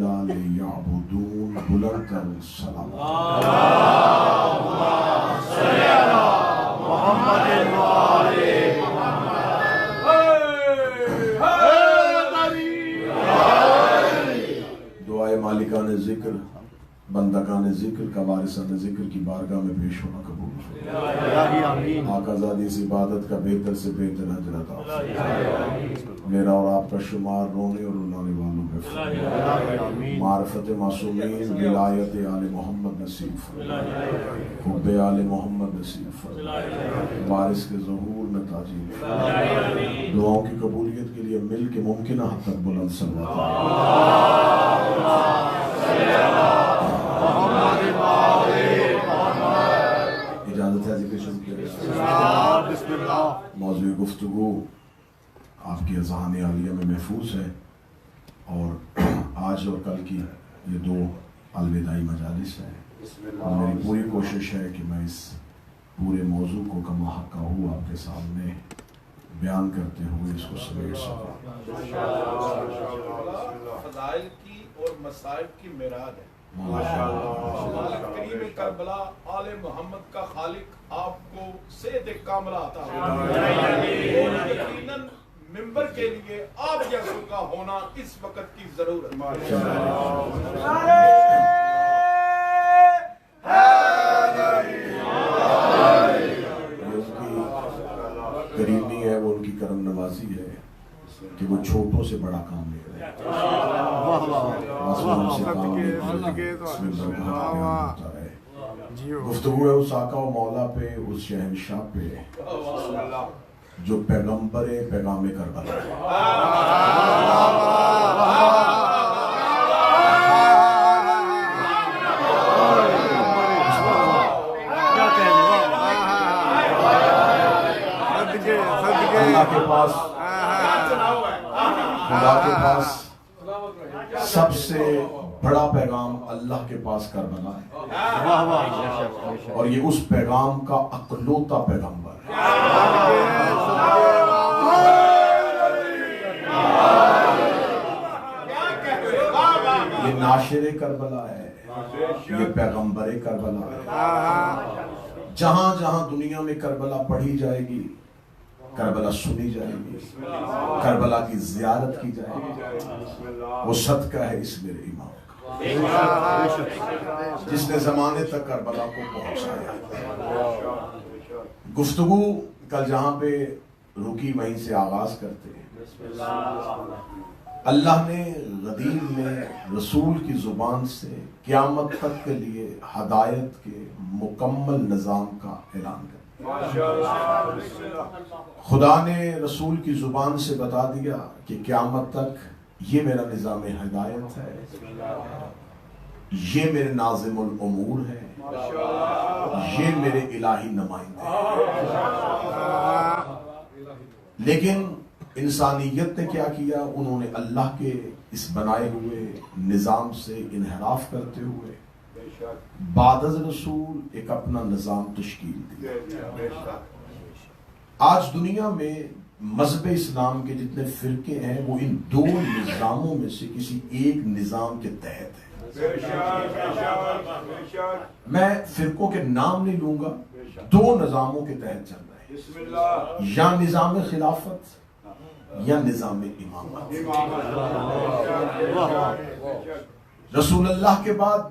इल्ला लियअबुदून। बुलंद कर सलाम। दुआए मालिकाने जिक्र बंदगाने जिक्र का वारिसाने जिक्र की बारगाह में पेश होना कबूल। आकाज़ादी इस इबादत का बेहतर से बेहतर अजर अता। मेरा और आपका शुमार रोने और रुलाने वालों में मारफत मासूमीन विलायत आले मोहम्मद नसीब, हुब्बे आले मोहम्मद नसीब, वारिस के ज़हूर में ताजील, दुआओं की कबूलियत के लिए मिल के मुमकिन हद तक बुलंद सल्लल्लाहु इजाज़त है जिक्र शुरू किया। मौज़ूअ गुफ्तगू आपकी अज़हान आलिया में महफूज है और आज और कल की ये दो अलविदाई मजालिस हैं और मेरी पूरी कोशिश है कि मैं इस पूरे मौजू को कमा हक़ हूँ आपके सामने बयान करते हुए इसको समेट सकूँ। फ़ज़ाइल की और मसाइब की मेराज है। करीम करबला आले मोहम्मद का खालिक आपको सेहत कामला अता फरमाए। मिंबर के लिए आप जैसों का होना इस वक्त की जरूरत है। करीमी है वो, उनकी करम नवाजी है कि वो छोटों से बड़ा काम ले रहे हैं। गुफ्तगू है उस आका व मौला पे, उस शहंशाह पे जो पैगंबर पैगाम करबला है। खुदा के पास सबसे बड़ा पैगाम अल्लाह के पास करबला है और ये उस पैगाम का अकलौता पैगंबर है। ये नाशिर करबला है, ये पैगंबर करबला है। जहां जहां दुनिया में करबला पढ़ी जाएगी, करबला सुनी जाएगी, करबला की जियारत की जाएगी, वो सदका है इस मेरे इमाम का जिसने जमाने तक करबला को पहुंचाया। गुफ्तगू कल जहां पे रुकी वहीं से आगाज करते हैं। अल्लाह ने गदीर में रसूल की जुबान से क़यामत तक के लिए हदायत के मुकम्मल निज़ाम का ऐलान किया। खुदा ने रसूल की जुबान से बता दिया कि क़यामत तक ये मेरा निज़ाम हिदायत है, ये मेरे नाज़िमुल उमूर है, ये मेरे इलाही नुमाइंदे हैं। लेकिन इंसानियत ने क्या किया? उन्होंने अल्लाह के इस बनाए हुए निज़ाम से इनहराफ करते हुए बादज़ रसूल एक अपना निज़ाम तश्कील दिया। आज दुनिया में मज़हब इस्लाम के जितने फ़िरके हैं वो इन दो निज़ामों में से किसी एक निज़ाम के तहत है। मैं फ़िरकों के नाम नहीं लूंगा, दो निज़ामों के तहत चल रहे हैं, या निज़ाम खिलाफत या निज़ाम इमामत। रसूलुल्लाह के बाद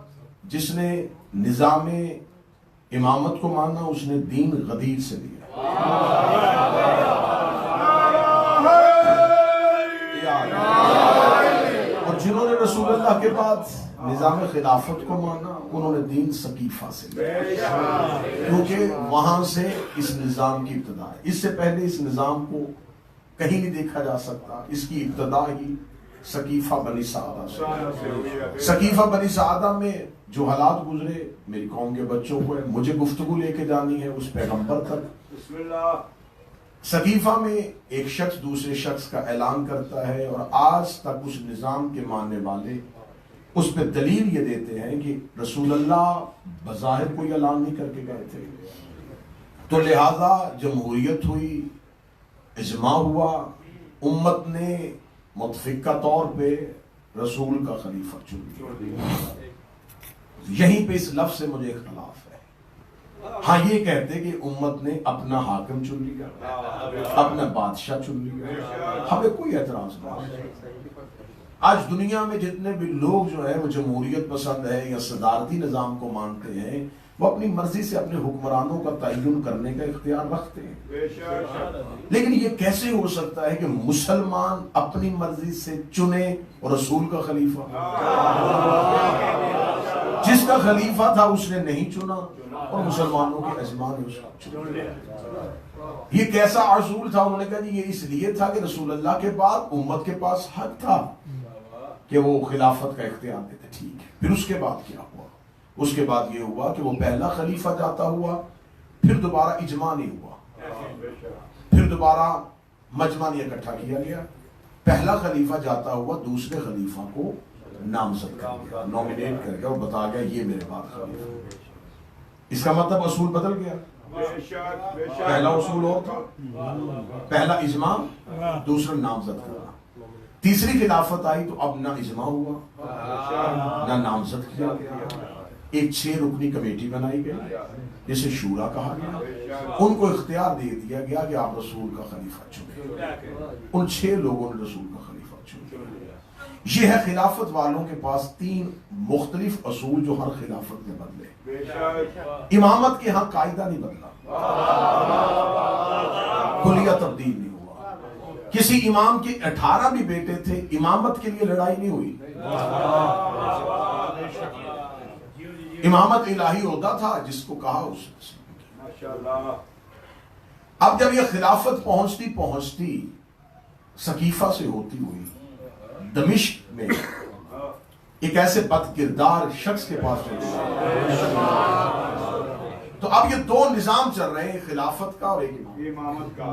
जिसने निज़ाम इमामत को माना उसने दीन गदीर से लिया। और जिन्होंने रसूलुल्लाह के बाद निज़ाम खिलाफत को माना उन्होंने दीन सकीफा से लिया, क्योंकि वहां से इस निज़ाम की इब्तिदा है। इससे पहले इस निज़ाम को कहीं नहीं देखा जा सकता। इसकी इब्तिदा ही सकीफा बनी सादा से। सकीफा बनी सादा में जो हालात गुजरे मेरी कौम के बच्चों को है, मुझे गुफ्तगू लेके जानी है उस पैगंबर तक। सकीफा में एक शख्स दूसरे शख्स का ऐलान करता है और आज तक उस निज़ाम के मानने वाले उस पर दलील ये देते हैं कि रसूलुल्लाह बज़ाहिर कोई ऐलान नहीं करके गए थे, तो लिहाजा जमहूरियत हुई, इजमा हुआ, उम्मत ने मुतफ़िक़ा तौर पे रसूल का खलीफा चुन लिया। यहीं पे इस लफ्ज से मुझे इख्तलाफ है। हाँ, ये कहते कि उम्मत ने अपना हाकिम चुन लिया, अपना बादशाह चुन लिया, हमें कोई एतराज नहीं। आज दुनिया में जितने भी लोग जो है वो जमहूरियत पसंद है या सदारती निजाम को मानते हैं, वो अपनी मर्जी से अपने हुक्मरानों का तयन करने का इख्तियार रखते हैं। लेकिन ये कैसे हो सकता है कि मुसलमान अपनी मर्जी से चुने और रसूल का खलीफा? जिसका खलीफा था उसने नहीं चुना और मुसलमानों के अजमान ने उसको चुना। ये कैसा असूल था? उन्होंने कहा जी ये इसलिए था कि रसूलुल्लाह के बाद उम्मत के पास हक था कि वो खिलाफत का इख्तियार देते। ठीक है, फिर उसके बाद क्या हुआ? उसके बाद ये हुआ कि वो पहला खलीफा जाता हुआ, फिर दोबारा इजमा नहीं हुआ, फिर दोबारा मजमा नहीं इकट्ठा किया गया। पहला खलीफा जाता हुआ दूसरे खलीफा को नामजद कर गया, नॉमिनेट कर गया और बता गया ये मेरे बाद खलीफा। इसका मतलब असूल बदल गया। पहला उसूल और था, पहला इजमा, दूसरा नामजद करना। तीसरी खिलाफत आई तो अब ना इजमा हुआ ना नामजद किया गया। एक 6 रुकनी कमेटी बनाई गई जिसे शूरा कहा गया। उनको इख्तियार दे दिया गया कि आप रसूल का खलीफा चुने। उन 6 लोगों ने रसूल का खलीफा चुना। यह है खिलाफत वालों के पास 3 मुख्तलिफ असूल जो हर खिलाफत में बदले। इमामत के यहाँ कायदा नहीं बदला, कुलिया तब्दील नहीं हुआ। किसी इमाम के 18 भी बेटे थे, इमामत के लिए लड़ाई नहीं हुई। इमामत इलाही ओहदा था, जिसको कहा उसने। अब जब यह खिलाफत पहुंचती पहुंचती सकीफा से होती हुई दमिश्क में एक ऐसे बदकिरदार शख्स के पास तो अब ये 2 निजाम चल रहे हैं, खिलाफत का और एक इमामत का।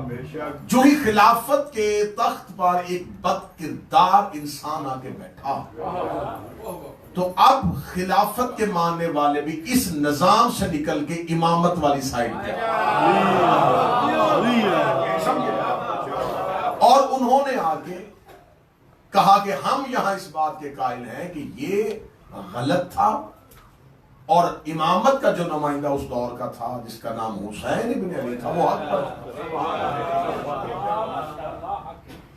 जो ही खिलाफत के तख्त पर एक बदकिरदार इंसान आके बैठा तो अब खिलाफत के मानने वाले भी इस निजाम से निकल के इमामत वाली साइड गए और उन्होंने आके कहा कि हम यहां इस बात के कायल हैं कि ये गलत था। और इमामत का जो नुमाइंदा उस दौर का था जिसका नाम हुसैन इब्न अली था, वो हक पर।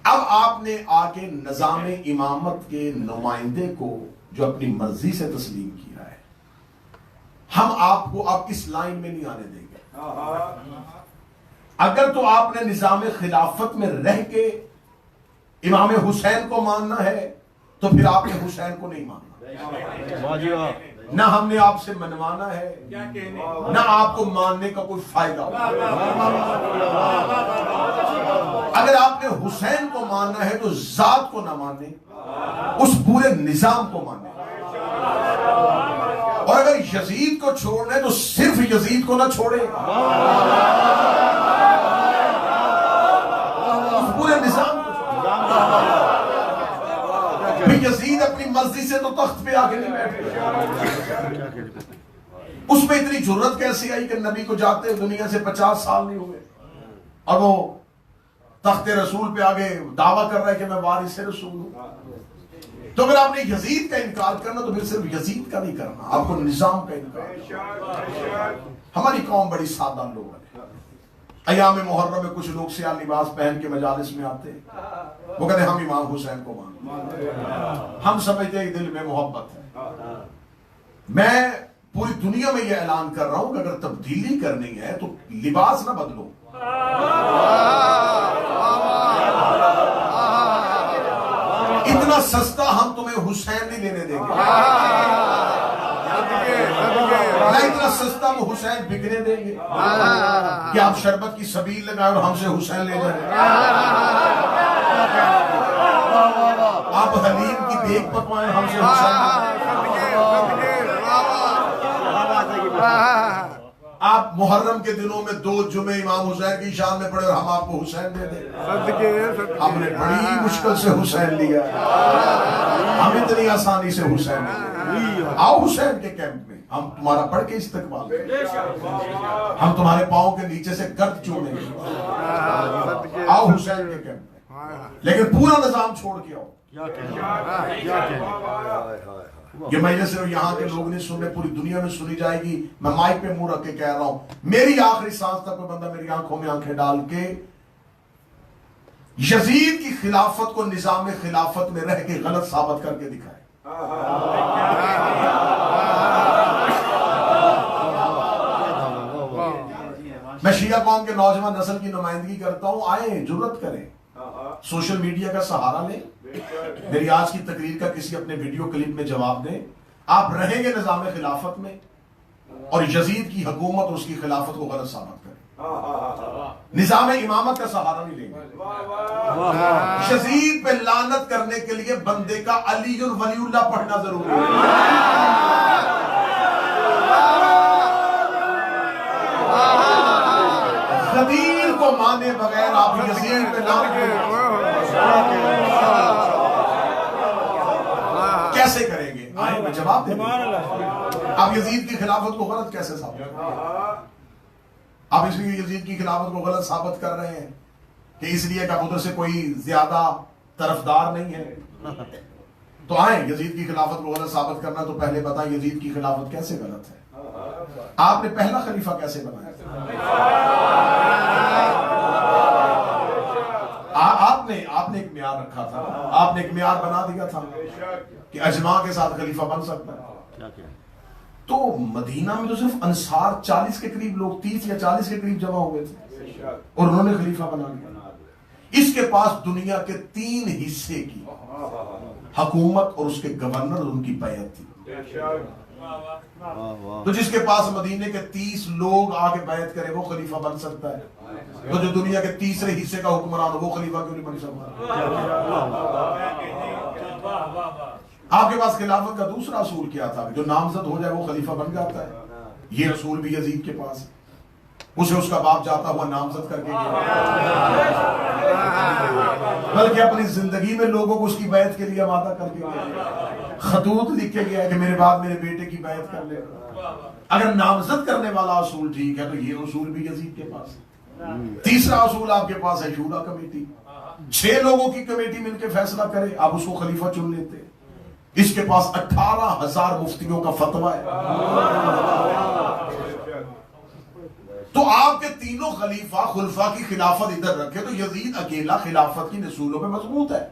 अब आपने आके निजाम इमामत के नुमाइंदे को जो अपनी मर्जी से तस्लीम किया है, हम आपको अब इस लाइन में नहीं आने देंगे। अगर तो आपने निजाम खिलाफत में रह के इमाम हुसैन को मानना है तो फिर आपने हुसैन को नहीं मानना। ना हमने आपसे मनवाना है, ना आपको मानने का कोई फायदा। अगर आपने हुसैन को मानना है तो जात को ना माने, उस पूरे निजाम को माने। और अगर यजीद को छोड़ना है तो सिर्फ यजीद को ना छोड़े, उस पूरे निजाम को। यजीद अपनी मर्जी से तो तख्त पे आके नहीं बैठे। उसमें इतनी जुर्रत कैसे आई कि नबी को जाते दुनिया से 50 साल नहीं हुए और वो तख्त रसूल पे आगे दावा कर रहा है कि मैं वारिस रसूल हूं। तो अगर आपने यजीद का इनकार करना तो फिर सिर्फ यजीद का नहीं करना, आपको निजाम का इनकार। हमारी कौम बड़ी सादा लोग है। अयाम मुहर्रम में कुछ लोग सियाह लिबास पहन के मजालिस में आते, वो कहते हम इमाम हुसैन को मानते हैं। हम समझते हैं दिल में मोहब्बत है। मैं पूरी दुनिया में यह ऐलान कर रहा हूं कि अगर तब्दीली करनी है तो लिबास ना बदलो। इतना सस्ता हम तुम्हें हुसैन नहीं लेने देंगे, ना इतना सस्ता वो हुसैन बिकने देंगे कि आप शरबत की सबील लगाए और हमसे हुसैन ले जाए। आप हलीम की देख पकवाएं हमसे हुसैन। आप मुहर्रम के दिनों में 2 जुमे इमाम हुसैन की शान में पढ़े और हम आपको हुसैन दे दें। हमने बड़ी मुश्किल से हुसैन लिया, हम इतनी आसानी से हुसैन लिया। आओ हुसैन के कैंप में, हम तुम्हारा पढ़ के इस्तकबाल करेंगे, हम तुम्हारे पाँव के नीचे से गर्द चूमेंगे। आओ हुसैन के कैंप में, लेकिन पूरा निजाम छोड़ के आओ। ये महीने सिर्फ यहाँ के लोग नहीं सुन रहे, पूरी दुनिया में सुनी जाएगी। मैं माइक पे मुंह रख के कह रहा हूं, मेरी आखिरी सांस तक कोई बंदा मेरी आंखों में आंखें डाल के यजीद की खिलाफत को निजाम खिलाफत में रह के गलत साबित करके दिखाए। मैं शिया कौम के नौजवान नस्ल की नुमाइंदगी करता हूं, आए जुर्रत करें, सोशल मीडिया का सहारा लें, मेरी आज की तकरीर का किसी अपने वीडियो क्लिप में जवाब दें। आप रहेंगे निजाम खिलाफत में और यजीद की हुकूमत और उसकी खिलाफत को गलत साबित करें। निजाम इमामत का सहारा नहीं लेंगे। यजीद पे लानत करने के लिए बंदे का अली और वलीउल्लाह पढ़ना जरूरी है। गदीर को माने बगैर आप यजीद पे लानत कैसे करेंगे? आए मैं जवाब दे। आप यजीद की खिलाफत को गलत कैसे साबित करेंगे? आप इसलिए यजीद की खिलाफत को गलत साबित कर रहे हैं कि इसलिए कि उधर से कोई ज्यादा तरफदार नहीं है। तो आए यजीद की खिलाफत को गलत साबित करना, तो पहले बताएं यजीद की खिलाफत कैसे गलत है? आपने पहला खलीफा कैसे बनाया? आपने एक म्यार रखा था, आपने एक म्यार बना दिया था कि अजमा के साथ खलीफा बन सकता है। तो मदीना में तो सिर्फ अंसार 40 के करीब लोग, 30 या 40 के करीब जमा हुए थे और उन्होंने खलीफा बना लिया। इसके पास दुनिया के 3 हिस्से की हुकूमत और उसके गवर्नर और उनकी बैयत थी। तो जिसके पास मदीने के 30 लोग आके बैत करे वो खलीफा बन सकता है। तो जो दुनिया के तीसरे हिस्से का हुक्मरान हो वो खलीफा क्यों नहीं बन सकता? आपके पास खिलाफत का दूसरा असूल क्या था? जो नामजद हो जाए वो खलीफा बन जाता है। ये असूल भी यजीद के पास है। उसे उसका बाप जाता हुआ नामजद करके गया, बल्कि अपनी जिंदगी में लोगों को उसकी बैत के लिए आमादा करके गया। खतूत लिख के गया कि मेरे बाद मेरे बेटे की बैत कर ले। अगर नामजद करने वाला असूल ठीक है तो ये असूल भी यजीद के पास है। तीसरा असूल आपके पास है शूरा कमेटी। 6 लोगों की कमेटी मिलकर फैसला करे, आप उसको खलीफा चुन लेते हैं। इसके पास 18,000 मुफ्तियों का फतवा है। तो आपके तीनों खलीफा खुलफा की खिलाफत इधर रखे तो यजीद अकेला खिलाफत की नसूलों पे मजबूत है।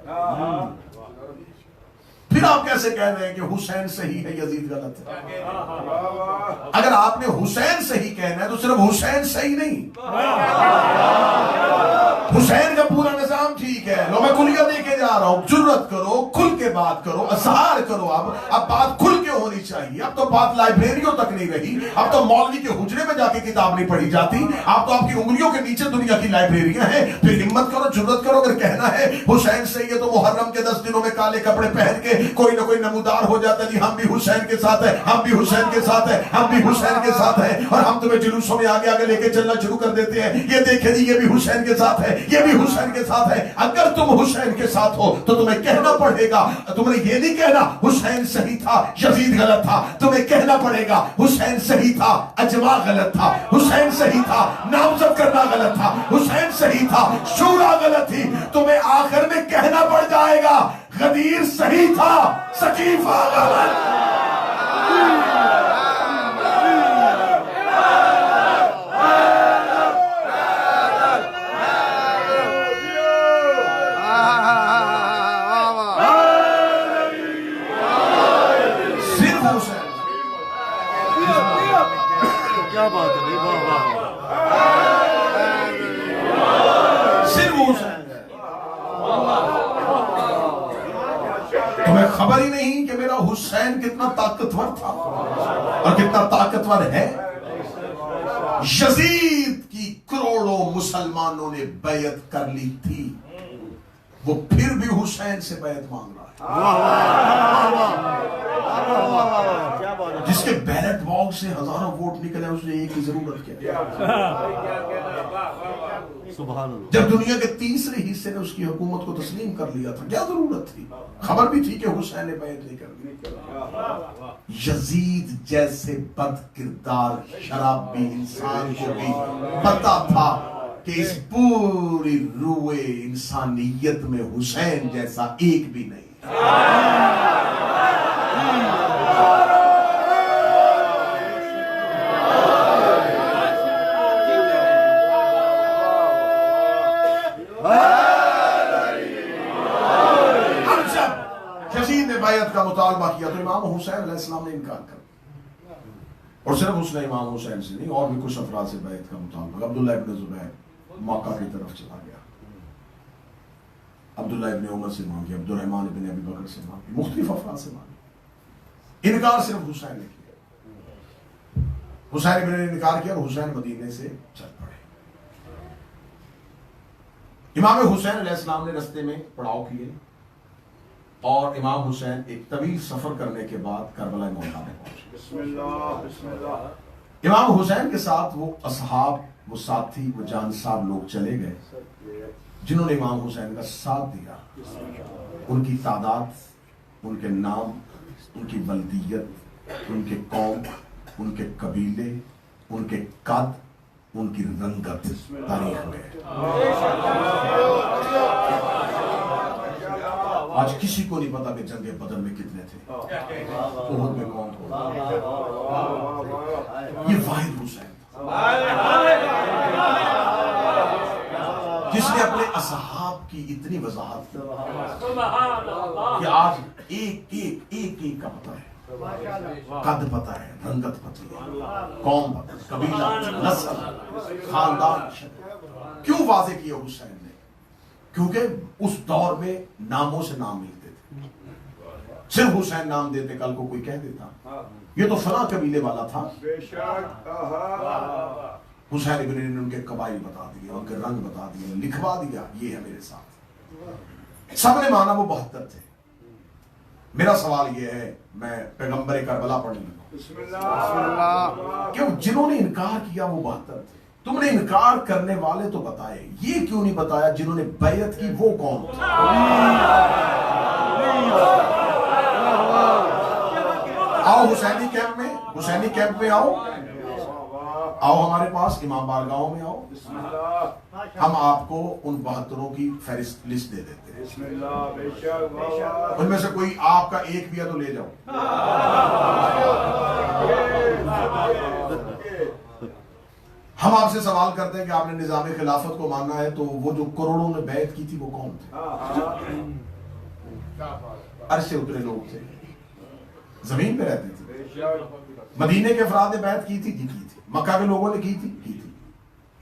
फिर आप कैसे कह रहे हैं कि हुसैन सही है यजीद गलत है? अगर आपने हुसैन सही कहना है तो सिर्फ हुसैन सही नहीं, हुसैन का पूरा निजाम ठीक है। लो मैं कुलिया लेके जा रहा हूं, जुर्रत करो, खुल के बात करो, अजहार करो। अब बात खुल के होनी चाहिए। अब तो बात लाइब्रेरियों तक नहीं रही, अब तो मौलवी के हुजरे में जाके किताब नहीं पढ़ी जाती, अब तो आपकी उंगलियों के नीचे दुनिया की लाइब्रेरियां हैं। फिर हिम्मत करो, जुर्रत करो, अगर कहना है हुसैन सही है तो मुहर्रम के 10 दिनों में काले कपड़े पहन के कोई ना कोई नमूदार हो जाता है, हम भी हुसैन के साथ है, हम भी हुसैन के साथ है, हम भी हुसैन के साथ है, और हम तुम्हें जुलूसों में आगे आगे लेके चलना शुरू कर देते हैं। ये देखे जी, ये भी हुसैन के साथ है, ये भी हुसैन के साथ है। अगर तुम हुसैन के साथ हो तो तुम्हें कहना पड़ेगा, तुम्हें ये नहीं कहना हुसैन सही था यजीद गलत था, तुम्हें कहना पड़ेगा हुसैन सही था अजमा गलत था, हुसैन सही था नामजद करना गलत था, हुसैन सही था शूरा गलत थी। तुम्हें आखिर में कहना पड़ जाएगा गदीर सही था सकीफा गलत। क्या बात है भाई, वाह सिर्फ हुसैन। तुम्हें खबर ही नहीं कि मेरा हुसैन कितना ताकतवर था और कितना ताकतवर है। यजीद की करोड़ों मुसलमानों ने बैयत कर ली थी, वो फिर भी हुसैन से बैयत मांग रहा है। जिसके बैलेट बॉक्स से हजारों वोट निकले, उसने एक ही जरूरत क्या? जब दुनिया के तीसरे हिस्से ने उसकी हुकूमत को तस्लीम कर लिया था, क्या जरूरत थी? खबर भी थी कि हुसैन ने बैत नहीं करनी। यजीद जैसे बद किरदार शराबी इंसान को भी पता था कि इस पूरी रूए इंसानियत में हुसैन जैसा एक भी नहीं। यजीद ने बैत का मुतालबा किया तो इमाम हुसैन अलैहिस्सलाम ने इनकार कर दिया। और सिर्फ उसने इमाम हुसैन से नहीं और भी कुछ अफराद से बैत का मुतालबा। अब्दुल्लाह इब्न जुबैर मक्का की तरफ चला गया, अब्दुल्लाह इब्न उमर से मांगी, अब्दुर्रहमान इब्न अबी बकर से मांगी, मुख्तलिफ अफराद से मांगी। इनकार सिर्फ हुसैन ने किया। हुसैन इब्न ने इनकार किया और हुसैन मदीने से चल पड़े। इमाम हुसैन अलैहिस्सलाम ने रास्ते में पड़ाव किए और इमाम हुसैन एक तवील सफर करने के बाद करबला मौला में पहुंचे। इमाम हुसैन के साथ वो असहाब, वो साथी, वो जानसाब लोग चले गए जिन्होंने इमाम हुसैन का साथ दिया। उनकी तादाद, उनके नाम, उनकी बल्दियत, उनके कौम, उनके कबीले, उनके कद, उनकी रंगत तारीख में। आज किसी को नहीं पता कि जंगे बदर में कितने थे, उहद में कौन था। ये वाहिद हुसैन जिसने अपने असहाब की इतनी वजाहत कि आज एक एक एक एक का पता है, कद पता है, रंगत पता है, कौम पता है, कबीला, नस्ल, खानदान। क्यों वाजे किया हुसैन ने? क्योंकि उस दौर में नामों से नाम मिलते थे। सिर्फ हुसैन नाम देते, कल को कोई कह देता ये तो फला कबीले वाला था। हुसैन इब्न ने उनके कबाइल बता दिए, उनके रंग बता दिए, लिखवा दिया ये है मेरे साथ। सबने माना वो 72 थे। मेरा सवाल ये है, मैं पैगंबर करबला पढ़ने लगा, क्यों जिन्होंने इनकार किया वो 72 थे। तुमने इनकार करने वाले तो बताए, ये क्यों नहीं बताया जिन्होंने बैत की वो कौन थे? आओ हुसैनी कैंप में, हुसैनी कैंप में आओ, आओ हमारे पास इमाम बारगाहों में आओ, हम आपको उन 72 की फहरिस्त लिस्ट दे देते हैं। उनमें से कोई आपका एक भी है तो ले जाओ। हम आपसे सवाल करते हैं कि आपने निजाम खिलाफत को मानना है तो वो जो करोड़ों ने बैत की थी वो कौन थे? अर्श से उतरे लोग थे, जमीन पे रहते थे। मदीने के अफराद ने बैत की थी, की थी। मक्का के लोगों ने की थी, की थी।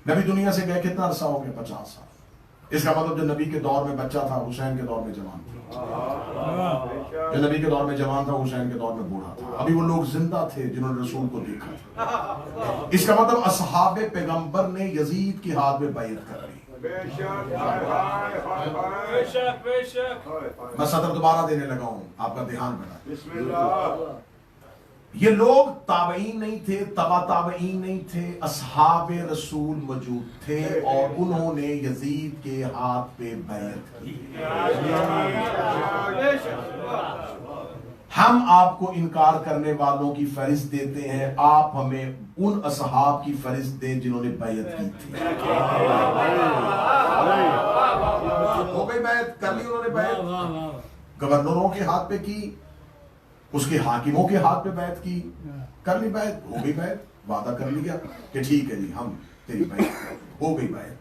नबी दुनिया से गए कितना अरसा हो गया? 50 साल। इसका मतलब जो नबी के दौर में बच्चा था हुसैन के दौर में जवान था, जो नबी के दौर में जवान था हुसैन के दौर में बूढ़ा था। अभी वो लोग जिंदा थे जिन्होंने रसूल को देखा था। इसका मतलब असहाब पैगंबर ने यजीद के हाथ में बैत कर ली। मैं सदर दोबारा देने लगा हूं, आपका ध्यान बना। ये लोग ताबईन नहीं थे, तबा ताबईन नहीं थे, असहाब रसूल मौजूद थे और उन्होंने यजीद के हाथ पे बैत की। हम आपको इनकार करने वालों की फहरिस्त देते हैं, आप हमें उन असहाब की फहरिस्त दें जिन्होंने बैत की थी। हो गई बैत, कर ली उन्होंने बैत। गवर्नरों के हाथ पे की, उसके हाकिमों के हाथ पे बैत की, कर ली बैत, हो गई बैत। वादा कर लिया कि ठीक है जी हम तेरी बैत, हो गई बैत।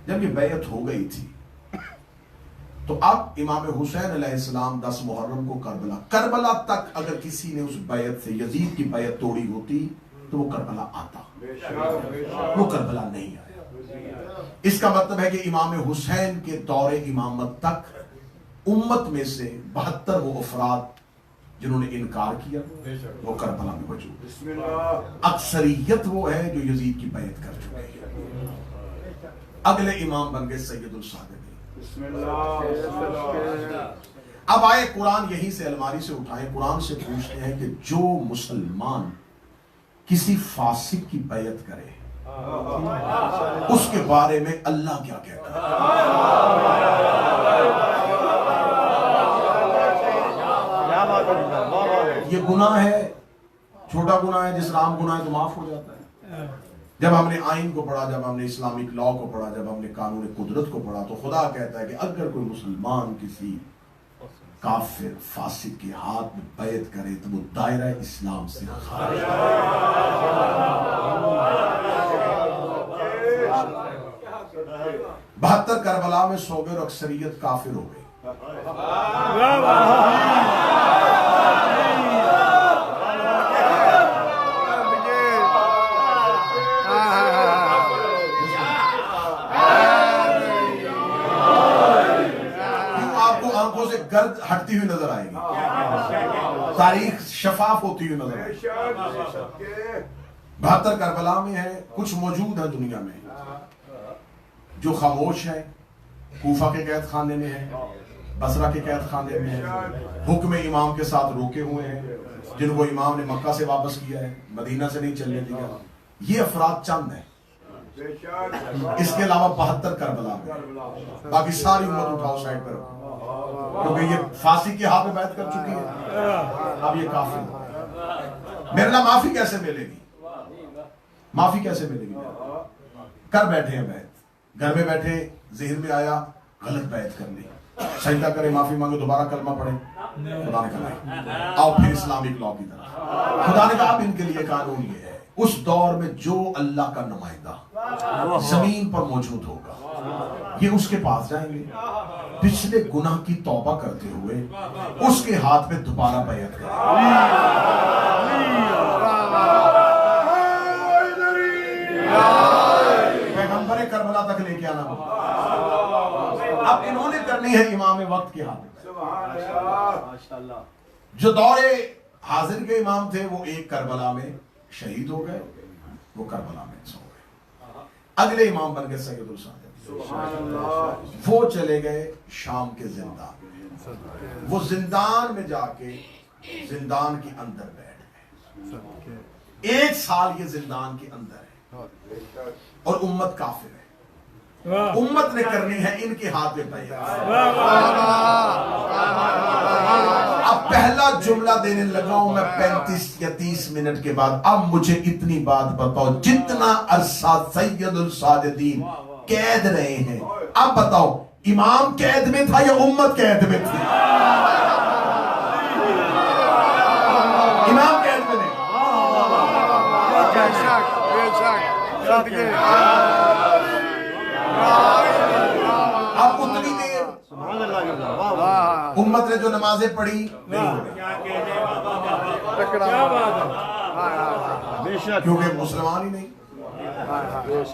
जब ये बैत हो गई थी तो अब इमाम हुसैन अलैहिस्सलाम 10 मुहर्रम को करबला तक अगर किसी ने उस बैत से यजीद की बैत तोड़ी होती तो वो करबला आता, वो करबला नहीं आया। इसका मतलब है कि इमाम हुसैन के दौरे इमामत तक उम्मत में से 72 वो अफराद जिन्होंने इनकार किया वो करबला में मौजूद। अक्सरियत वो है जो यजीद की बैत कर चुके हैं। अगले इमाम बन गए सैयदुल सादिक़ीन। अब आए कुरान यहीं से अलमारी से उठाए, कुरान से पूछते हैं कि जो मुसलमान किसी फासिक की बैत करे उसके बारे में अल्लाह क्या कहता है? ये गुनाह है, छोटा गुनाह है, जिस राम गुनाह है तो माफ हो जाता है। जब हमने आइन को पढ़ा, जब हमने इस्लामिक लॉ को पढ़ा, जब हमने कानून कुदरत को पढ़ा तो खुदा कहता है कि अगर कोई मुसलमान किसी काफिर फासिक के हाथ में बैत करे तो वो दायरा इस्लाम से खारिज। 72 करबला में सो गए और अक्सरियत काफिर हो गई। आंखों से गर्द हटती हुई नजर आएगी, तारीख शफाफ होती हुई नजर आएगी। 72 करबला में है, कुछ मौजूद है दुनिया में जो खामोश है, कूफा के कैद खाने में है, बसरा के कैद खाने में है, हुक्म इमाम के साथ रोके हुए हैं, जिनको इमाम ने मक्का से वापस किया है, मदीना से नहीं चलने दिया। ये अफराद चंद है, इसके अलावा 72 करबला में, बाकी सारी उम्मत उठाओ साइड पर, क्योंकि ये फांसी के हाथ में बैठ कर चुकी है, अब ये काफिर है। मेरे ना माफी कैसे मिलेगी, माफी कैसे मिलेगी? कर बैठे हैं बैत, घर में बैठे जहन में आया गलत बैत कर ली, सजदा करे, माफी मांगे, दोबारा कलमा पढ़े, खुदा ने कहा आओ फिर इस्लामिक लॉ की तरफ। खुदा ने कहा इनके लिए कानून ये है, उस दौर में जो अल्लाह का नुमाइंदा जमीन पर मौजूद होगा, ये उसके पास जाएंगे, पिछले गुनाह की तौबा करते हुए उसके हाथ में दोबारा बैत करेंगे। पैगंबर करबला तक लेके आना होगा। अब इन्होंने करनी है इमाम वक्त के हाथ में। जो दौरे हाजिर के इमाम थे वो एक करबला में शहीद हो गए, वो करबला में सो गए। अगले इमाम बन गए सैयदुल सादिक, वो चले गए शाम के जिंदान में। वो जिंदान में जाके जिंदान के अंदर बैठ गए। 1 साल ये जिंदान के अंदर है और उम्मत काफिर है। उम्मत ने करनी है इनके हाथ में बैत। अब पहला जुमला देने लगा हूं मैं 35 या 30 मिनट के बाद। अब मुझे इतनी बात बताओ, जितना अरसा सैयदुल सादिदीन कैद रहे हैं, अब बताओ इमाम कैद में था या उम्मत कैद में थी? इमाम कैद में नहीं। अब उतनी देर उम्मत ने जो नमाजें पढ़ी नहीं हो गई, क्योंकि मुसलमान ही नहीं।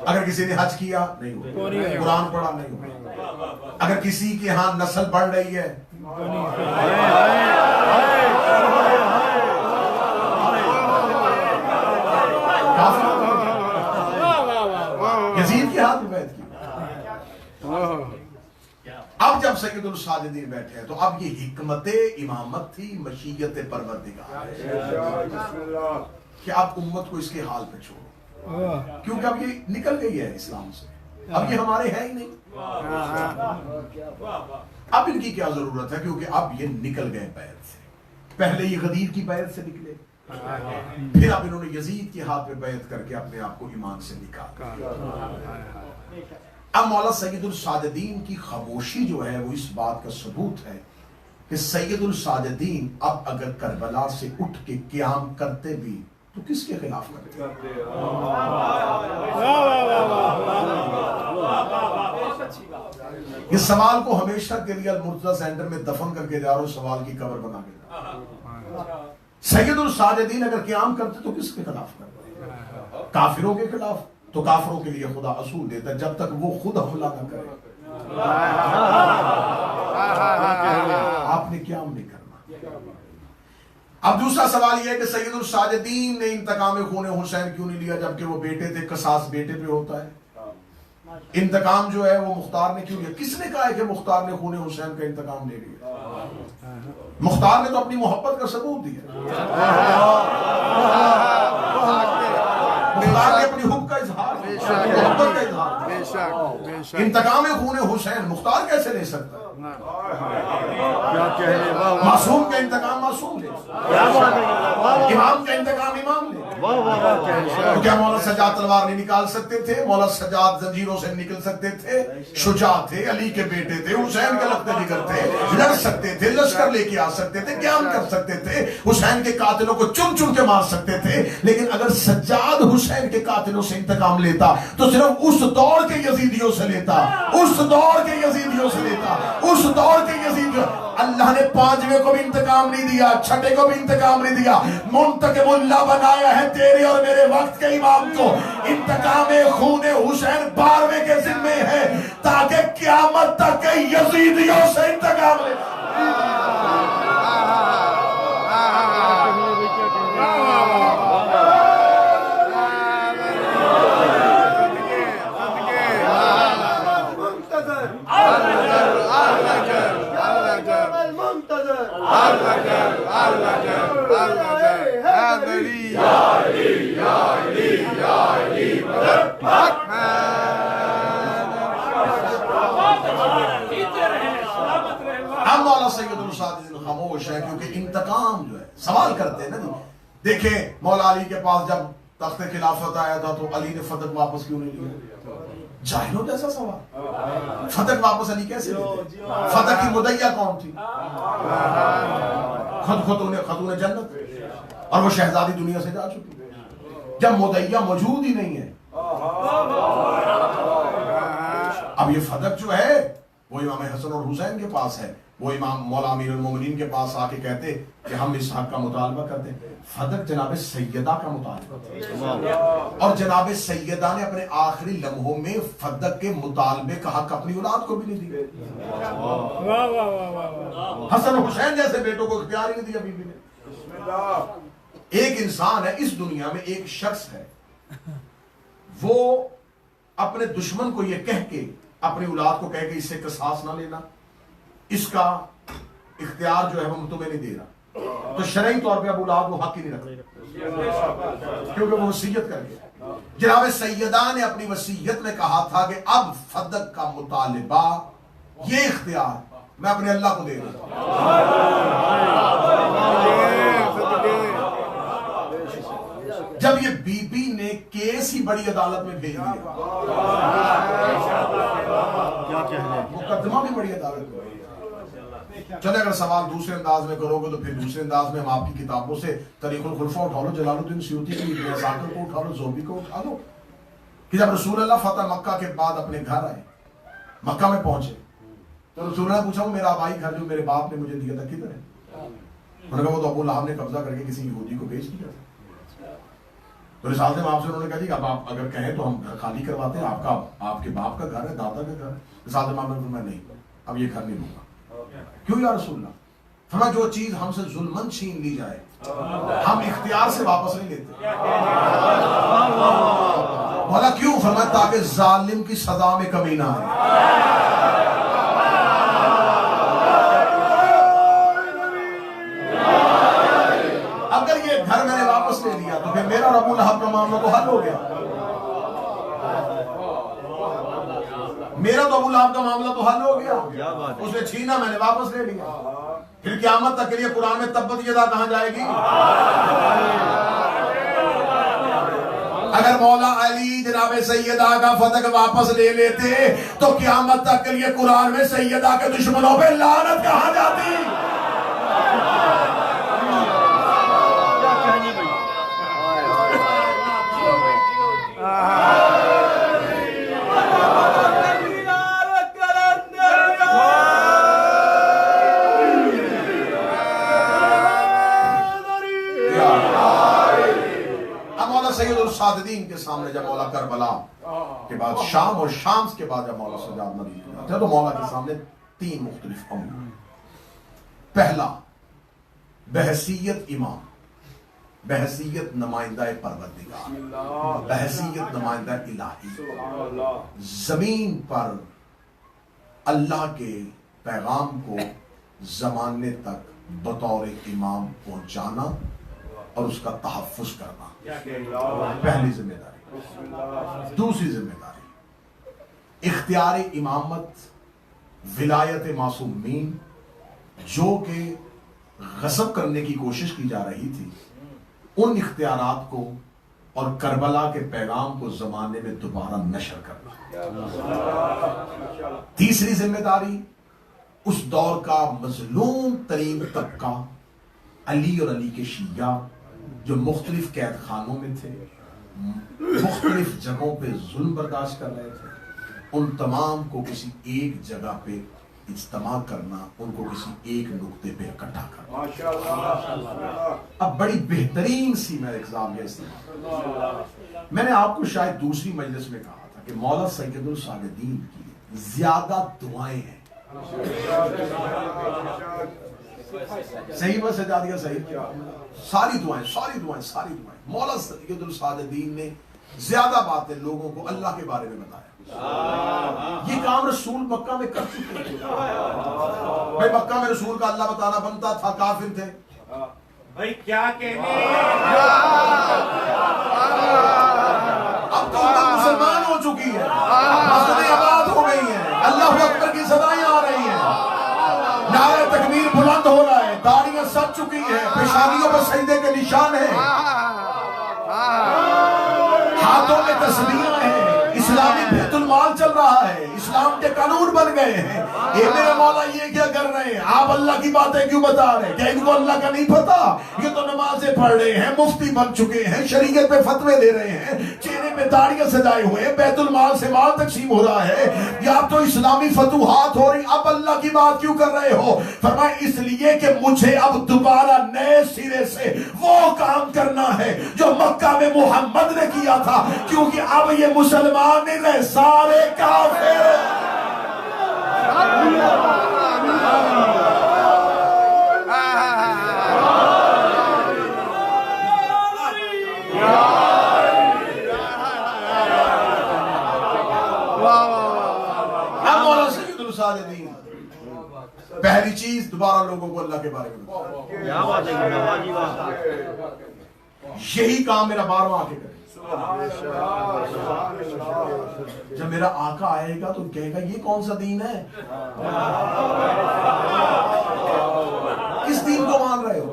अगर किसी ने हज किया नहीं हुआ, कुरान पढ़ा नहीं हुआ, अगर किसी के यहां नस्ल बढ़ रही है यजीद के हाथ में बैठ की। अब जब सैयदुल साजिदीन बैठे हैं तो अब ये हिकमत इमामत थी, मशीयत परवरदिगार कि अब उम्मत को इसके हाल पे छोड़ो, क्योंकि अब ये निकल गई है इस्लाम से, अब ये हमारे है ही नहीं। अब इनकी क्या जरूरत है, क्योंकि अब ये निकल गए बैत से। पहले ये गदीर की बैत से निकले, फिर अब इन्होंने यजीद के हाथ में बैत करके अपने आप को ईमान से निकाला। अब मौला सैयदुल साजिदीन की खामोशी जो है वो इस बात का सबूत है कि सैयदुल साजिदीन अब अगर करबला से उठ के क़याम करते भी तो किसके खिलाफ करते? इस सवाल को हमेशा के लिए अल-मुर्तज़ा सेंटर में दफन करके जा रहा हूं, सवाल की कब्र बना के। सैयदुल साजिदीन अगर क़याम करते तो किसके खिलाफ करते? काफिरों के खिलाफ। तो काफिरों के लिए खुदा असूल देता है, जब तक वो खुद हमला न करे आपने क़याम नहीं करना। अब दूसरा सवाल यह है कि सैयदुल साजिदीन ने इंतकाम खून हुसैन क्यों नहीं लिया, जबकि वो बेटे थे, कसास बेटे पे होता है। इंतकाम जो है वो मुख्तार ने क्यों लिया? किसने कहा है कि मुख्तार ने खून हुसैन का इंतकाम ले लिया? मुख्तार ने तो अपनी मोहब्बत का सबूत दिया, मुख्तार ने अपनी हुब का इजहार, मोहब्बत का इजहार। इंतकाम खून हुसैन मुख्तार कैसे ले सकता? मासूम का इंतकाम मासूम ले, इमाम का इंतकाम इमाम ले। तो क्या मौला सज्जाद तलवार नहीं निकाल सकते थे? मौला सज्जाद जंजीरों से निकल सकते थे? शुजा थे, अली के बेटे थे, हुसैन के लखते जिगर थे, लड़ सकते थे, लश्कर लेके आ सकते थे, ज्ञान कर सकते थे, हुसैन के कातिलों को चुन चुन के मार सकते थे। लेकिन अगर सज्जाद हुसैन के कातिलों से इंतकाम लेता तो सिर्फ उस दौर के यजीदियों से लेता, उस दौर के यजीदियों से लेता, उस दौर के यजीदियों। अल्लाह ने पांचवें को भी इंतकाम नहीं दिया, छठे को भी इंतकाम नहीं दिया, मुंतकिबुल्लाह बनाया है तेरे और मेरे वक्त के इमाम को। इंतकाम खून हुसैन 12वें के जिम्मे है, ताकि क़यामत तक के यजीदियों से इंतकाम ले। खामोश है क्योंकि इंतकाम जो है सवाल करते हैं ना जी। देखे मौला अली के पास जब तख्त खिलाफत आया था तो अली ने फतक वापस क्यों नहीं लिया? जाहिलों जैसा सवाल। फतक वापस अली कैसे लेते? फतक की मुदैया कौन थी? खतून जन्नत, और वो शहजादी दुनिया से जा चुकी। जब मुदैया मौजूद ही नहीं है, अब ये फतक जो है वो इमाम हसन और हुसैन के पास है। वो इमाम मौला अमीरुल मोमिनीन के पास आके कहते कि हम इस हक का मुतालबा करते हैं। फतक जनाब सैयदा का मुतालबा, और जनाब सैयदा ने अपने आखिरी लम्हों में फतक के मुतालबे का हक अपनी औलाद को भी नहीं दिया। हसन हुसैन जैसे बेटों को इख्तियार ही नहीं दिया बीबी ने। एक इंसान है इस दुनिया में, एक शख्स है, वो अपने दुश्मन को ये कह के, अपनी औलाद को कह के इससे किसास ना लेना, इसका इख्तियार जो है वो तुम्हें नहीं दे रहा, तो शरई तौर पे अब औलाद वो हक ही नहीं रखता क्योंकि वो वसीयत कर गया। जनाब सैयदा ने अपनी वसीयत में कहा था कि अब फतक का मुतालिबा, ये इख्तियार मैं अपने अल्लाह को दे रहा हूं। जब ये बीबी ने केस ही बड़ी अदालत में भेज दिया, मुकदमा भी बड़ी अदालत में। चले अगर सवाल दूसरे अंदाज में करोगे तो फिर दूसरे अंदाज में हम आपकी किताबों से तरीकुल खुलफा उठा लो, जलालुद्दीन सयूती की इब्न साकिर को उठा लो, ज़ोबी को उठा लो, कि जब रसूल अल्लाह फतह मक्का के बाद अपने घर आए, मक्का में पहुंचे, तो रसूल ने पूछा मेरा आबाई घर जो मेरे बाप ने मुझे दिया था किधर है? उन्होंने कहा वो तो अबू लहब ने कब्जा करके किसी यहूदी को बेच दिया था। तो रिसालत में आपसे उन्होंने कहा जी अब आप अगर कहें तो हम घर खाली करवाते हैं, आपके बाप का घर है, दादा का घर है। रिसालत में मैं नहीं, अब ये घर नहीं लूंगा। क्यों या रसूलल्लाह? फरमा जो चीज हमसे जुल्मन छीन ली जाए हम इख्तियार से वापस नहीं लेते। बोला क्यों? फरमा ताकि जालिम की सजा में कमी ना आए। अगर ये घर मैंने वापस ले लिया तो फिर मेरा और अबू लहब का मामला तो हल हो गया। मेरा तो अबू लहब का मामला तो हल हो गया, उसने छीना, मैंने वापस ले लिया। फिर क़यामत तक के लिए कुरान में तब्बत यदा कहां जाएगी? अगर मौला अली जनाब सैयदा का फतक वापस ले लेते तो क़यामत तक के लिए कुरान में सैयदा के दुश्मनों पे लानत कहां जाती? सादिदीन के सामने जब मौला करबला के बाद शाम और शाम के बाद जब मौला सज्जाद मदीना आते हैं तो मौला के सामने तीन मुख्तलिफ अमूर। पहला, बहसीयत इमाम, बहसीयत नुमाइंदा परवरदिगार, बहसीयत नुमाइंदा इलाही, जमीन पर अल्लाह के पैगाम को जमाने तक बतौर इमाम पहुंचाना और उसका तहफ्फुज करना, पहली जिम्मेदारी। दूसरी जिम्मेदारी इख्तियार इमामत, विलायत मासूमीन जो कि गसब करने की कोशिश की जा रही थी, उन इख्तियारात को और करबला के पैगाम को जमाने में दोबारा नशर करना। तीसरी जिम्मेदारी, उस दौर का मजलूम तरीन तबका अली और अली के शिया जो मुख्तलिफ कैद खानों में थे, मुख्तलिफ जगहों पे जुल्म बर्दाश्त कर रहे थे, उन तमाम को किसी एक जगह पे इज्तिमा करना, उनको किसी एक नुक्ते पे इकट्ठा करना। अब बड़ी बेहतरीन सी मैं एग्जाम है इस्तेमाल। मैंने आपको शायद दूसरी मजलिस में कहा था कि मौला सैयदुल सालिदीन की ज्यादा दुआएं हैं। सही बस सजादिया सही, सारी दुआएं मौला सैयदुल सालिदीन ने ज्यादा बातें लोगों को अल्लाह के बारे में बताया। ये काम रसूल मक्का में कर चुके थे। भाई मक्का में रसूल का अल्लाह बताना बनता था, काफिर थे भाई क्या कहने। अब तो मुसलमान हो चुकी है, मस्जिदें आबाद हो गई हैं, अल्लाह अकबर की सदाएं आ रही हैं, नारे तकबीर बुलंद हो रहा है, दाढ़ियां सज चुकी है, पेशानियों पर सजदे के निशान है, हाथों में तस्बीहें हैं, इस्लामी बैतुल माल चल रहा है, इस्लाम के कानून बन गए हैं। ये मेरे मौला ये क्या कर रहे हैं? आप अल्लाह की बातें क्यों बता रहे हैं? क्या इनको अल्लाह का नहीं पता? ये तो नमाजें पढ़ रहे हैं, मुफ्ती बन चुके हैं, शरीयत पे फतवे दे रहे हैं, चेहरे पे दाढ़ियां सजाए हुए हैं, बैतुल माल से माल तकसीम हो रहा है, या तो इस्लामी फतूहात हो रही, अब अल्लाह की बात क्यों कर रहे हो? फरमाया इसलिए कि मुझे अब दोबारा नए सिरे से वो काम करना है जो मक्का में मोहम्मद ने किया था, क्योंकि अब ये मुसलमान नहीं रहे, सारे काफिर। पहली चीज दोबारा लोगों को अल्लाह के बारे में यही काम मेरा बारवां आके करे। जब मेरा आका आएगा तो कहेगा ये कौन सा दीन है? किस दीन को मान रहे हो?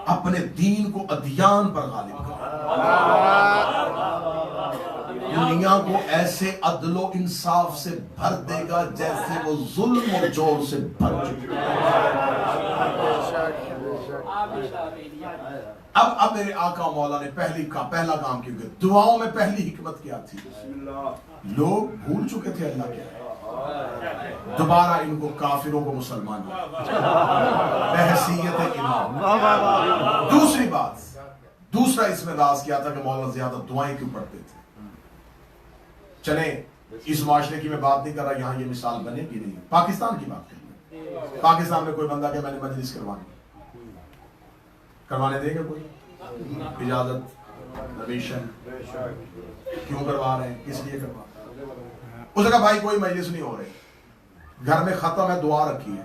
अपने दीन को अदियान पर गालिब करो। दुनिया को ऐसे अदलो इंसाफ से भर देगा जैसे वो जुल्म और जोर से भर चुका है। अब मेरे आका मौला ने पहला काम क्यों किया? दुआओं में पहली हिकमत क्या थी? लोग भूल चुके थे अल्लाह क्या, दोबारा इनको काफिरों को मुसलमान बहसीयत इमाम। दूसरी बात, दूसरा इसमें राज क्या था कि मौला ज्यादा दुआएं क्यों पढ़ते थे? चले इस माशरे की मैं बात नहीं कर रहा, यहां ये मिसाल बनेगी नहीं, पाकिस्तान की बात करेंगे। पाकिस्तान में कोई बंदा के मैंने मजलिस करवाने देगा कोई? इजाजत, परमिशन क्यों करवा रहे हैं? किस लिए करवा रहे हैं? उसने कहा भाई कोई मजलिस नहीं हो रही, घर में खत्म है, दुआ रखी है।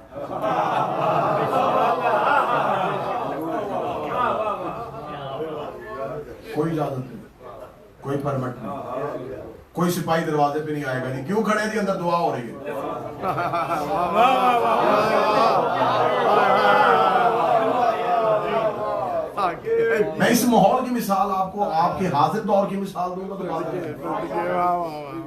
कोई इजाजत नहीं, कोई परमिट नहीं, कोई सिपाही दरवाजे पे नहीं आएगा। नहीं क्यों खड़े थे? अंदर दुआ हो रही है। मैं इस माहौल की मिसाल आपको आपके हाजिर दौर की मिसाल दूंगा तो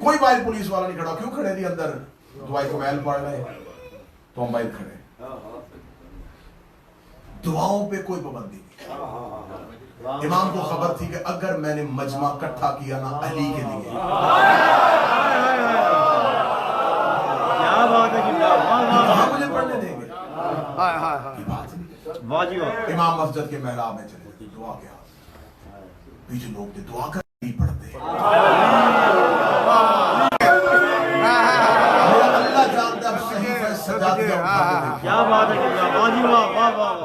कोई बाहर पुलिस वाला नहीं खड़ा। क्यों खड़े थे अंदर? दुआई को महल पढ़ रहे तो हम बाहर खड़े। दुआओं पे कोई पाबंदी नहीं। इमाम को खबर थी कि अगर मैंने मजमा इकट्ठा किया ना अली के लिए, क्या बात है, कहां मुझे पढ़ने देंगे? बात नहीं। इमाम मस्जिद के मेहराब में चले, दुआ के हाथ पीछे लोग थे, दुआ कर नहीं पढ़ते। अल्लाह जानता है सही है सजादिया उठा के क्या बात है,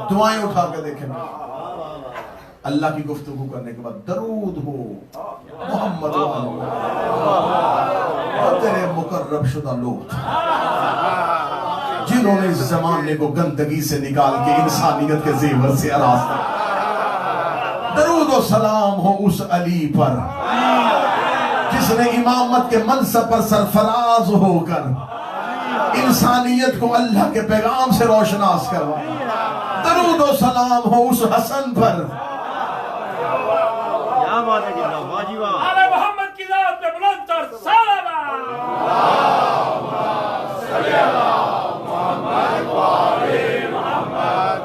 दुआएं उठा के देखें। अल्लाह की गुफ्तगू करने के बाद दरूद हो मोहम्मद और तेरे मुकर्रब शुदा लोग जिन्होंने इस जमाने को गंदगी से निकाल के इंसानियत के जेवर से आरास्ता। दरूद और सलाम हो उस अली पर जिसने इमामत के मनसब पर सरफराज होकर इंसानियत को अल्लाह के पैगाम से रोशनास करवाया। दरूद और सलाम हो उस हसन पर क्या बात है जिंदा, वाह जी वाह। आले मोहम्मद की जात पे बुलंद और सलाम।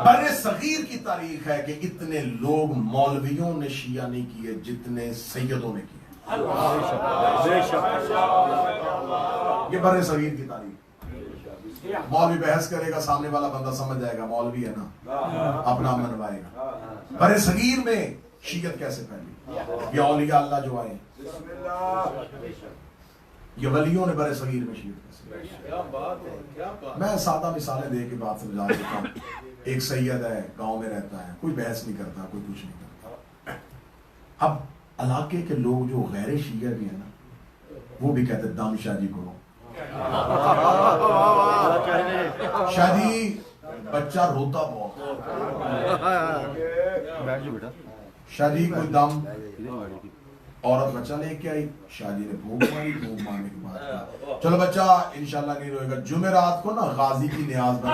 बड़े सगीर की तारीख है कि इतने लोग मौलवियों ने शिया नहीं किए जितने सैयदों ने किए। ये बड़े सगीर की तारीख। मौलवी बहस करेगा, सामने वाला बंदा समझ जाएगा मौलवी है ना, अपना मनवाएगा। बड़े सगीर में शियत कैसे फैली, ये औलिया अल्लाह जो आए, ये वलियों ने बड़े सगीर में शियत कैसे। क्या बात है, क्या बात। मैं सादा मिसालें दे के बात समझा देता हूँ। एक सैयद है, गांव में रहता है, कोई बहस नहीं करता, कोई कुछ नहीं करता। अब इलाके के लोग जो गैर शिया भी है ना, वो भी कहते दाम शादी करो। शादी बच्चा रोता बहुत, शादी कोई दम औरत बच्चा लेके आई, शादी ने भूख मारी, भूख मारने के बाद कहा, चलो बच्चा इंशाल्लाह नहीं रोएगा, जुमेरात को ना गाजी की नियाज बना।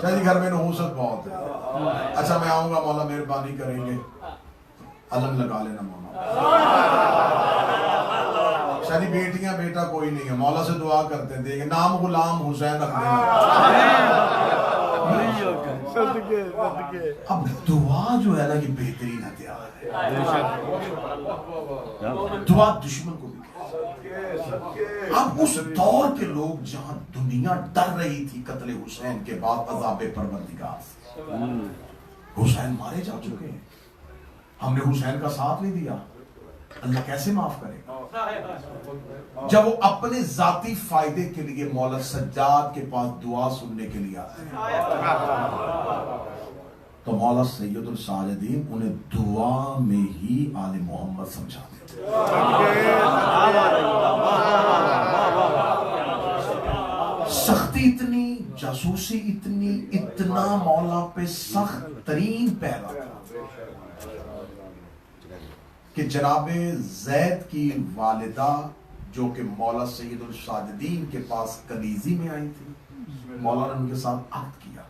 शादी घर में नहूसत बहुत है। अच्छा मैं आऊंगा, मौला मेहरबानी करेंगे, अलम लगा लेना मौला। शादी बेटियां बेटा कोई नहीं है, मौला से दुआ करते थे, नाम गुलाम हुसैन रख देना। अब दुआ जो है ना ये बेहतरीन हथियार है। दुआ दुश्मन को भी। अब उस दौर के लोग जहां दुनिया डर रही थी कत्ले हुसैन के बाद अज़ाबे परवरदिगार से, हुसैन मारे जा चुके हैं, हमने हुसैन का साथ नहीं दिया, अल्लाह कैसे माफ करेगा। जब वो अपने जाती फायदे के लिए मौला सज्जाद के पास दुआ सुनने के लिए आते हैं, तो मौला सैयदुल साजिदीन उन्हें दुआ में ही आले मोहम्मद समझाते थे। सख्ती इतनी, जासूसी इतनी, इतना मौला पे सख्त तरीन पैदा था कि जनाबे जैद की वालिदा जो कि मौला सैयदुल साजिदीन के पास कनीजी में आई थी, मौला ने उनके साथ अहद किया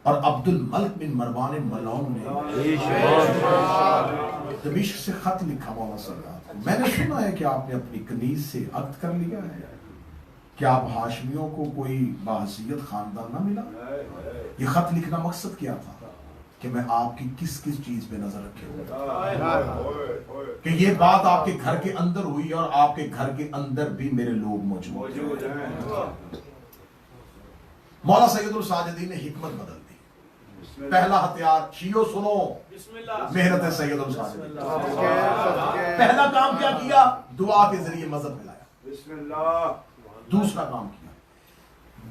और अब्दुल मलिक बिन मरवान मलऊन ने दमिश्क से खत लिखा मौला सरकार को, मैंने सुना है कि आपने अपनी कनीज से अहद कर लिया है, क्या आप हाशमियों को कोई बाहसियत खानदान ना मिला। ये खत लिखना मकसद क्या था कि मैं आपकी किस किस चीज पे नजर रखे कि ये बात आपके घर के अंदर हुई और आपके घर के अंदर भी मेरे लोग मौजूद हैं। मौला सैयदुल साजिदीन ने हिकमत बदल दी। पहला हथियार, शियो सुनो, मेहनत सैयदुल साजिदीन। पहला काम क्या किया, दुआ के जरिए मजहब फैलाया। दूसरा काम किया,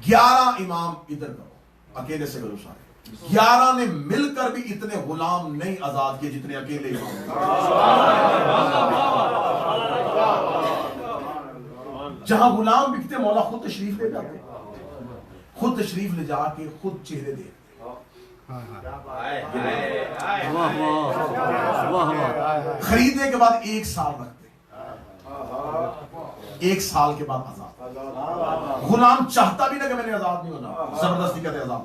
11 इमाम इधर करो, अकेले सैयदुल साजिदीन, 11 ने मिलकर भी इतने गुलाम नहीं आजाद किए जितने अकेले इमाम। जहां गुलाम बिकते मौला खुद तशरीफ ले जाते, खुद तशरीफ ले जाके खुद चेहरे दे, खरीदने के बाद 1 साल रखते, 1 साल के बाद आजाद। गुलाम चाहता भी ना कि मैंने आजाद नहीं होना, जबरदस्ती कहते आजाद।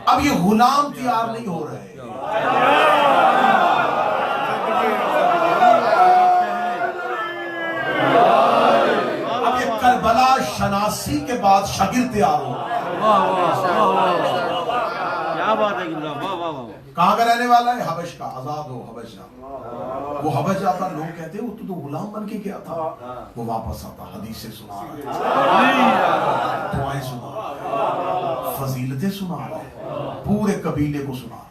अब ये गुलाम तैयार नहीं हो रहे, अब ये करबला शनासी के बाद शागिर्द तैयार हो। क्या बात है वाह वाह वाह। कहां का रहने वाला है, हबश का, आजाद हो हबश जा। वो हबश जाता, लोग कहते वो तो गुलाम बन के गया था, वो वापस आता, हदीसें सुना रहा है, दुआएं सुना रहा है, फजीलतें सुना रहा है, पूरे कबीले को सुना रहा है।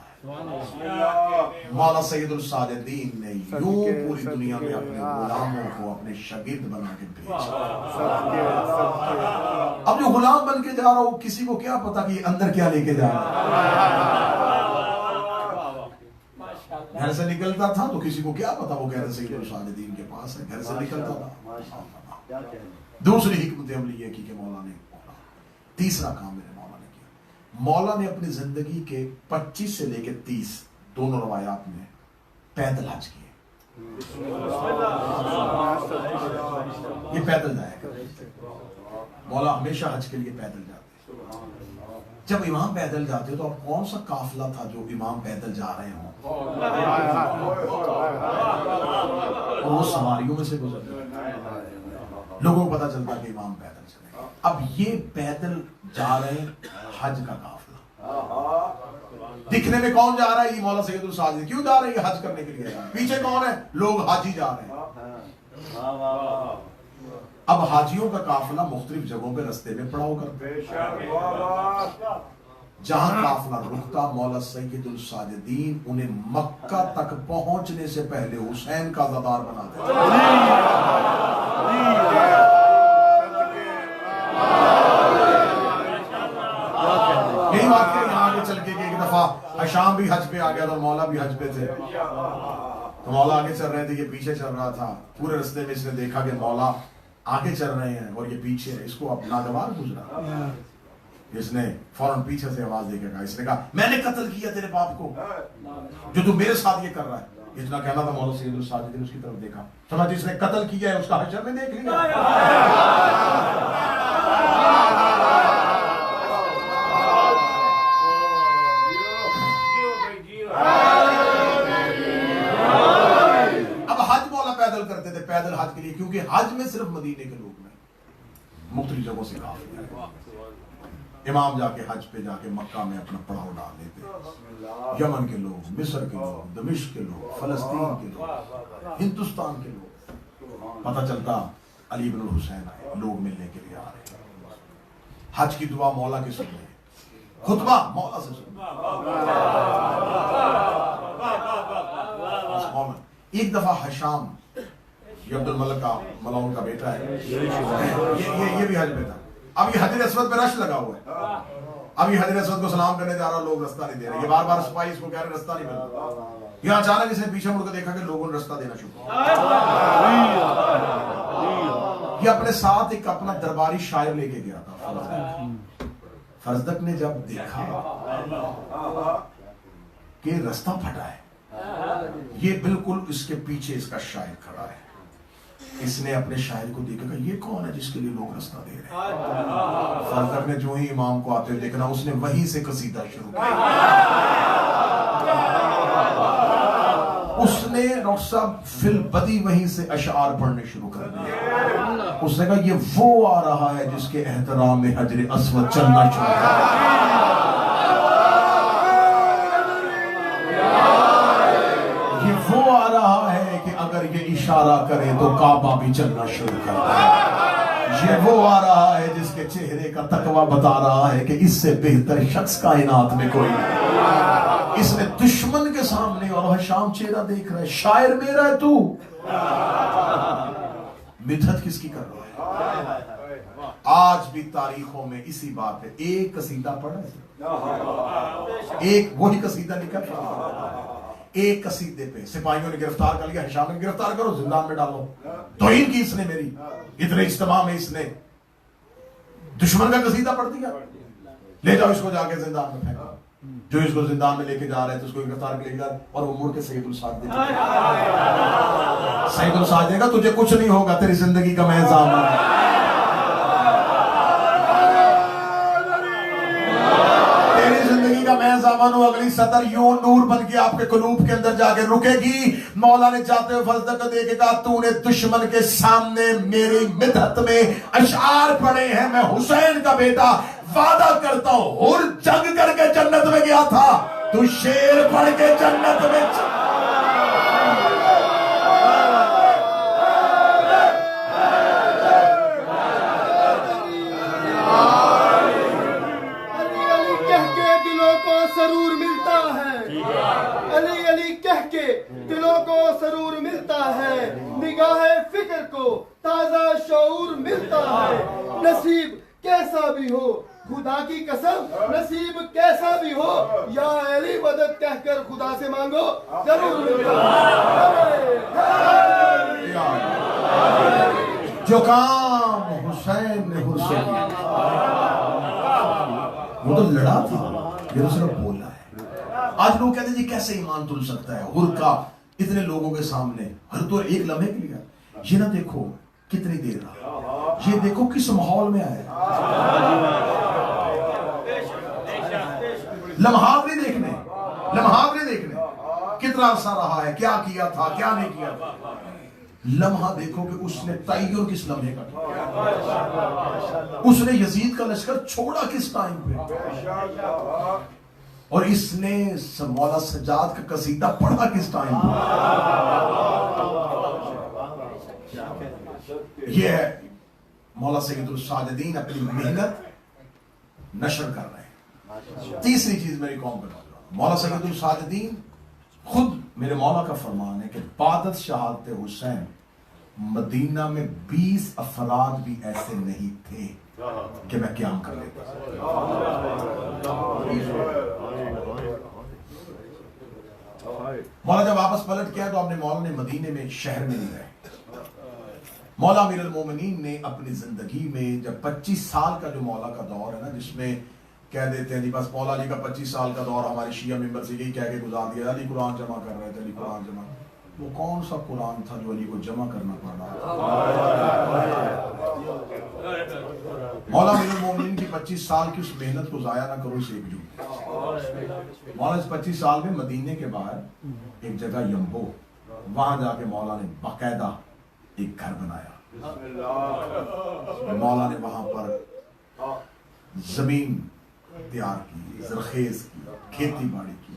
मौला सैयदुल साजिदीन ने यूं पूरी दुनिया में अपने गुलामों को अपने शागिर्द बना के भेजा। अब जो गुलाम बन के जा रहा हो, किसी को क्या पता कि अंदर क्या लेके जा रहा है। घर से निकलता था तो किसी को क्या पता वो गैर सैयदुल साजिदीन के पास है, घर से निकलता था। दूसरी हिकमत अमली की कि मौला ने, तीसरा काम मेरे मौला ने किया, मौला ने अपनी जिंदगी के 25 से लेकर 30 दोनों रवायात में पैदल हज किए। ये पैदल जाएगा। मौला हमेशा हज के लिए पैदल जाते। जब इमाम पैदल जाते तो अब कौन सा काफिला था जो इमाम पैदल जा रहे हों और वो सवारियों में से गुजर रहे, लोगों को पता चलता कि इमाम पैदल चले। अब ये पैदल जा रहे हज का काफिला, दिखने में कौन जा रहा है? ये मौला सैयदुल साजिद। क्यों जा रहे हैं? हज करने के लिए। पीछे कौन है? लोग हाजी जा रहे हैं। अब हाजियों का काफिला मुख्तलिफ जगहों पे रास्ते में पड़ाव करते हैं। जहां काफिला रुकता, मौला सैयदुल साजिदीन उन्हें मक्का तक पहुंचने से पहले हुसैन का ज़ादार बना देते। यही बात है। यहाँ आगे चल के एक दफा हशाम भी हज पे आ गया था, मौला भी हज पे थे। तो मौला आगे चल रहे थे, ये पीछे चल रहा था। पूरे रास्ते में इसने देखा कि मौला आगे चल रहे हैं और ये पीछे है। इसको अब नागवार गुजरा, इसने फौरन पीछे से आवाज देके कहा, इसने कहा मैंने कत्ल किया तेरे बाप को, जो तू मेरे साथ ये कर रहा है। इतना कहना था, मौला सैयदुल साजिद ने उसकी तरफ देखा, समझ जिसने कत्ल किया है उसका हशर में देख लिया। पैदल करते थे, पैदल हज के लिए, क्योंकि हज में सिर्फ मदीने के लोग नहीं, मुख्तलिफ जगहों से काफिले। इमाम जाके हज पे जाके मक्का में अपना पड़ाव डाल लेते। यमन के लोग, मिस्र के लोग, दमिश्क के लोग, फलस्तीन के लोग, हिंदुस्तान के लोग। पता चलता अली इब्न हुसैन आए, लोग मिलने के लिए आ रहे। हज की दुआ मौला के सुनने, खुतबा मौला से सुनने। एक दफा हशाम, ये अब्दुल मलिक का मलाउन का बेटा है, ये भी हज पे था। अब ये हजर अस्वद पे रश लगा हुआ है। अब ये हजर अस्वद को सलाम करने जा रहा, लोग रास्ता नहीं दे रहे। ये बार बार सिपाही इसको कह रहे रास्ता नहीं मिल रहा। ये अचानक इसने पीछे मुड़कर देखा कि लोगों ने रास्ता देना शुरू किया। ये अपने साथ एक अपना दरबारी शायर लेके गया था, फरजदक ने जब देखा कि रास्ता फटा है, ये बिल्कुल इसके पीछे इसका शायर खड़ा है, इसने अपने शायर को देखा, ये कौन है जिसके लिए लोग रास्ता दे रहे हैं? फरजदक ने जो ही इमाम को आते हुए देखना, उसने वहीं से कसीदा शुरू किया। उसने डॉक्टर साहब फिल बदी वहीं से अशआर पढ़ने शुरू कर दिए। उसने कहा ये वो आ रहा है जिसके एहतराम में हजर अस्वद चलना शुरू कर। वो आ रहा है कि अगर ये इशारा करे तो काबा भी चलना शुरू कर दे। ये वो आ रहा है जिसके चेहरे का तकवा बता रहा है कि इससे बेहतर शख्स कायनात में कोई नहीं। इसने दुश्मन के सामने, और हशाम चेहरा देख रहा है, शायर मेरा है तू, मिथत किसकी कर रहा है? आज भी तारीखों में इसी बात है। एक कसीदा पढ़ा, एक वही कसीदा निकल रहा है। एक कसीदे पे सिपाहियों ने गिरफ्तार कर लिया, हशाम ने गिरफ्तार करो, जिंदान में डालो। तौहीन की इसने मेरी, इतने इज्तिमा में इसने दुश्मन का कसीदा पढ़ दिया। ले जाओ इसको जाके जिंदान में फेंको। जो इसको जिंदान में लेके जा रहे थे उसको गिरफ्तार कर लिया, और वो मुड़ के सैयदुल साजिद देगा, तुझे कुछ नहीं होगा, तेरी जिंदगी का मैं ज़ामिन। मैं ज़मानु अगली सतर यूं नूर बन के आपके कुलूब के अंदर जाके रुकेगी। मौला ने चाहते हुए फजल देखेगा, तूने दुश्मन के सामने मेरी मिदहत में अशार पढ़े हैं, मैं हुसैन का बेटा वादा करता हूं, और जंग करके जन्नत में गया था, तू शेर पढ़ के जन्नत में। सरूर मिलता है, अली अली कह के दिलों को सरूर मिलता है, निगाहे फिक्र को ताजा शऊर मिलता है। नसीब कैसा भी हो, खुदा की कसम, नसीब कैसा भी हो, या अली मदद कहकर खुदा से मांगो, जरूर मिलता है। जो काम हुसैन ने हुसैन, वो तो लड़ा था, ये तो सिर्फ बोला है। आज लोग कहते हैं जी कैसे ईमान तुल सकता है, हुर का इतने लोगों के सामने, हर तो एक लम्हे के लिए, ये ना देखो कितनी देर रहा, ये देखो किस माहौल में आए, लम्हात नहीं देखने, लम्हात नहीं देखने कितना अरसा रहा है, क्या किया था, क्या नहीं किया था। लम्हा देखो कि उसने तय्युर किस लम्हे का किया, उसने यजीद का लश्कर छोड़ा किस टाइम पे, और इसने मौला सज्जाद का कसीदा पढ़ा किस टाइम पे। यह है मौला सैयदुल साजिदीन अपनी मेहनत नशर कर रहे हैं। तीसरी चीज मेरी कौम पे मौला सैयदुल साजिदीन खुद मेरे मौला का फरमान है कि बादत शहादत हुसैन मदीना में 20 अफराद भी ऐसे नहीं थे कि मैं क़याम कर लेता। मौला जब वापस पलट किया तो अपने मौला ने मदीने में शहर में नहीं रहे। मौला अमीरुल मोमिनीन ने अपनी जिंदगी में जब 25 साल का जो मौला का दौर है ना, जिसमें कह देते हैं जी बस मौला अली का 25 साल का दौर हमारे शिया मेंबर से यही कह के गुजार दिया, अली कुरान जमा कर रहे थे, अली कुरान जमा। वो कौन सा कुरान था जो अली को जमा करना पड़ रहा? मौला अमीरुल मोमिनीन की 25 साल की उस मेहनत को जाया ना करो, इसे एकजुट। मौला इस 25 साल में मदीने के बाहर एक जगह यम्बो, वहां जाके मौला ने बाकायदा एक घर बनाया। मौला ने वहां पर जमीन तैयार की, जरखेज की, खेती बाड़ी की,